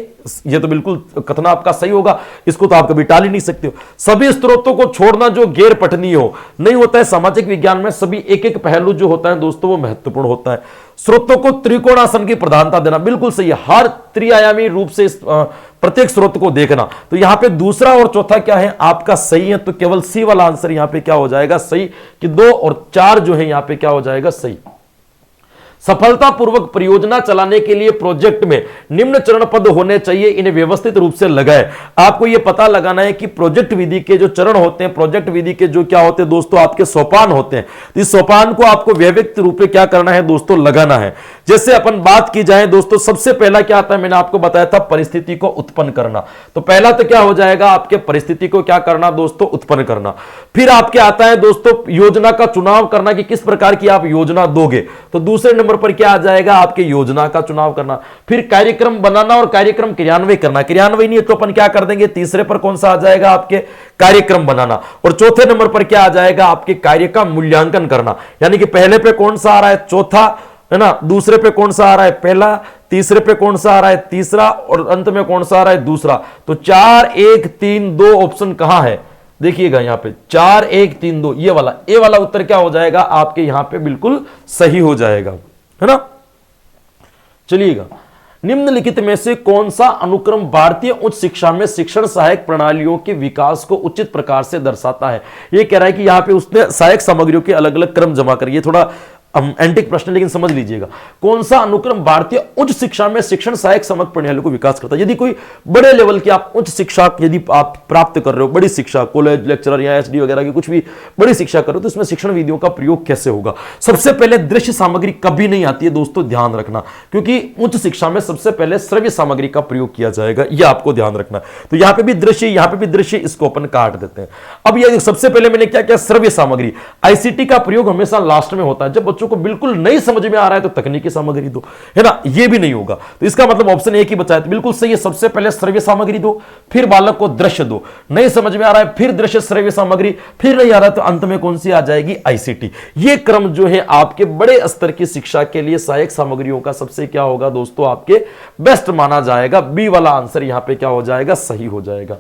ये तो बिल्कुल कथना आपका सही होगा, इसको तो आप कभी टाल ही नहीं सकते हो। सभी स्रोतों को छोड़ना जो गैर पठनीय हो, नहीं होता है। सामाजिक विज्ञान में सभी एक एक पहलू जो होता है दोस्तों वो महत्वपूर्ण होता है। स्रोतों को त्रिकोणासन की प्रधानता देना, बिल्कुल सही है, हर त्रिआयामी रूप से प्रत्येक स्रोत को देखना। तो यहां पे दूसरा और चौथा क्या है आपका सही है, तो केवल सी वाला आंसर यहां पे क्या हो जाएगा सही, कि 2 और 4 जो है यहां पे क्या हो जाएगा सही। सफलतापूर्वक परियोजना चलाने के लिए प्रोजेक्ट में निम्न चरण पद होने चाहिए, इन्हें व्यवस्थित रूप से लगाए। आपको यह पता लगाना है कि प्रोजेक्ट विधि के जो चरण होते हैं, प्रोजेक्ट विधि के जो क्या होते हैं दोस्तों आपके सोपान होते हैं, तो इस सोपान को आपको व्यवस्थित रूप में क्या करना है दोस्तों लगाना है। जैसे अपन बात की जाए दोस्तों, सबसे पहला क्या आता है, मैंने आपको बताया था परिस्थिति को उत्पन्न करना। तो पहला तो क्या हो जाएगा आपके परिस्थिति को क्या करना दोस्तों उत्पन्न करना। फिर आपके आता है दोस्तों योजना का चुनाव करना, कि किस प्रकार की आप योजना दोगे। तो दूसरे नंबर पर क्या आ जाएगा आपके योजना का चुनाव करना। फिर कार्यक्रम बनाना और कार्यक्रम क्रियान्वय करना, क्रियान्वय नहीं है तो अपन क्या कर देंगे, तीसरे पर कौन सा आ जाएगा आपके कार्यक्रम बनाना। और चौथे नंबर पर क्या आ जाएगा आपके कार्य का मूल्यांकन करना, यानी कि पहले पे कौन सा आ रहा है चौथा, है ना, दूसरे पे कौन सा आ रहा है पहला, तीसरे पे कौन सा आ रहा है तीसरा, और अंत में कौन सा आ रहा है दूसरा। तो 4 1 3 2 ऑप्शन कहां है देखिएगा, यहां पे 4 1 3 2, ये वाला ए वाला उत्तर क्या हो जाएगा आपके यहां पे बिल्कुल सही हो जाएगा, है ना। चलिएगा, निम्नलिखित में से कौन सा अनुक्रम भारतीय उच्च शिक्षा में शिक्षण सहायक प्रणालियों के विकास को उचित प्रकार से दर्शाता है। यह कह रहा है कि यहां पे उसने सहायक सामग्रियों के अलग अलग क्रम जमा करिए, थोड़ा एंटिक प्रश्न लेकिन समझ लीजिएगा। कौन सा अनुक्रम भारतीय उच्च शिक्षा में शिक्षण सहायक समग्र प्रणालियों को विकास करता है। यदि कोई बड़े लेवल की आप उच्च शिक्षा यदि आप प्राप्त कर रहे हो, बड़ी शिक्षा, कॉलेज लेक्चरर या एसडी वगैरह की कुछ भी बड़ी शिक्षा कर रहे हो, तो इसमें शिक्षण विधियों का प्रयोग कैसे होगा। सबसे पहले दृश्य सामग्री कभी नहीं आती है दोस्तों, ध्यान रखना, क्योंकि उच्च शिक्षा में सबसे पहले श्रव्य सामग्री का प्रयोग किया जाएगा, यह आपको ध्यान रखना। तो यहां पर भी दृश्य, यहां पर भी दृश्य, इसको अपन काट देते हैं। अब यह सबसे पहले मैंने क्या किया, श्रव्य सामग्री। आईसीटी का प्रयोग हमेशा लास्ट में होता है, जब बच्चों को बिल्कुल नहीं समझ में आ रहा है तो तकनीकी सामग्री दो, है ना, ये भी नहीं होगा। तो इसका मतलब ऑप्शन एक ही बचा है, तो बिल्कुल सही है। सबसे पहले श्रव्य सामग्री दो, फिर बालक को दृश्य दो, नहीं समझ में आ रहा है फिर दृश्य श्रव्य सामग्री, फिर नहीं आ रहा है तो अंत में कौन सी आ जाएगी आईसीटी। ये क्रम जो है आपके बड़े स्तर की शिक्षा के लिए सहायक सामग्रियों का सबसे क्या होगा दोस्तों आपके बेस्ट माना जाएगा। बी वाला आंसर यहां पे क्या हो जाएगा सही हो जाएगा।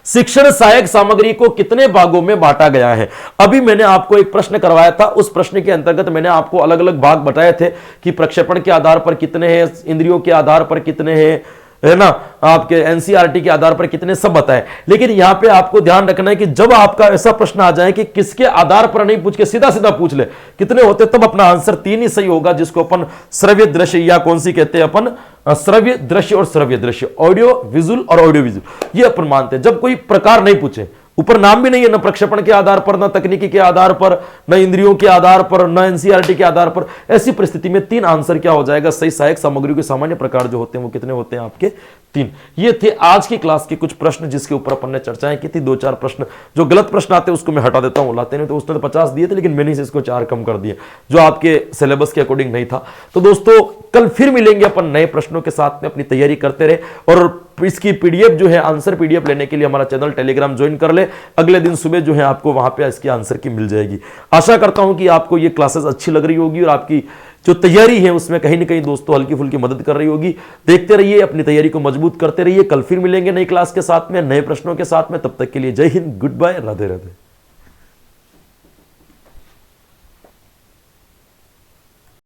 शिक्षण सहायक सामग्री को कितने भागों में बांटा गया है। अभी मैंने आपको एक प्रश्न करवाया था, उस प्रश्न के अंतर्गत मैंने आपको अलग अलग भाग बताए थे कि प्रक्षेपण के आधार पर कितने हैं, इंद्रियों के आधार पर कितने हैं, है ना, आपके एनसीईआरटी के आधार पर कितने, सब बताए। लेकिन यहां पे आपको ध्यान रखना है कि जब आपका ऐसा प्रश्न आ जाए कि किसके आधार पर नहीं पूछ के सीधा सीधा पूछ ले कितने होते, तब अपना आंसर 3 ही सही होगा, जिसको अपन श्रव्य दृश्य या कौन सी कहते हैं अपन, श्रव्य दृश्य और श्रव्य दृश्य, ऑडियो विजुअल और ऑडियो विजुअल, ये अपन मानते हैं। जब कोई प्रकार नहीं पूछे, ऊपर नाम भी नहीं है, न प्रक्षेपण के आधार पर, न तकनीकी के आधार पर, न इंद्रियों के आधार पर, न एनसीईआरटी के आधार पर, ऐसी परिस्थिति में 3 आंसर क्या हो जाएगा, सही सहायक सामग्री के सामान्य प्रकार जो होते हैं वो कितने होते हैं आपके, 3। ये थे आज की क्लास के कुछ प्रश्न जिसके ऊपर अपन ने चर्चाएं की थी। 2-4 प्रश्न जो गलत प्रश्न आते हैं उसको मैं हटा देता हूं, लाते नहीं तो उसने तो 50 दिए थे, लेकिन मैंने इसको 4 कम कर दिए जो आपके सिलेबस के अकॉर्डिंग नहीं था। तो दोस्तों कल फिर मिलेंगे अपन नए प्रश्नों के साथ में, अपनी तैयारी करते रहे। और इसकी पीडीएफ जो है, आंसर पीडीएफ लेने के लिए हमारा चैनल टेलीग्राम ज्वाइन कर ले, अगले दिन सुबह जो है आपको वहां पे इसके आंसर की मिल जाएगी। आशा करता हूं कि आपको ये क्लासेस अच्छी लग रही होगी और आपकी जो तैयारी है उसमें कहीं ना कहीं दोस्तों हल्की फुल्की मदद कर रही होगी। देखते रहिए, अपनी तैयारी को मजबूत करते रहिए। कल फिर मिलेंगे नई क्लास के साथ में, नए प्रश्नों के साथ में। तब तक के लिए जय हिंद, गुड बाय, राधे राधे।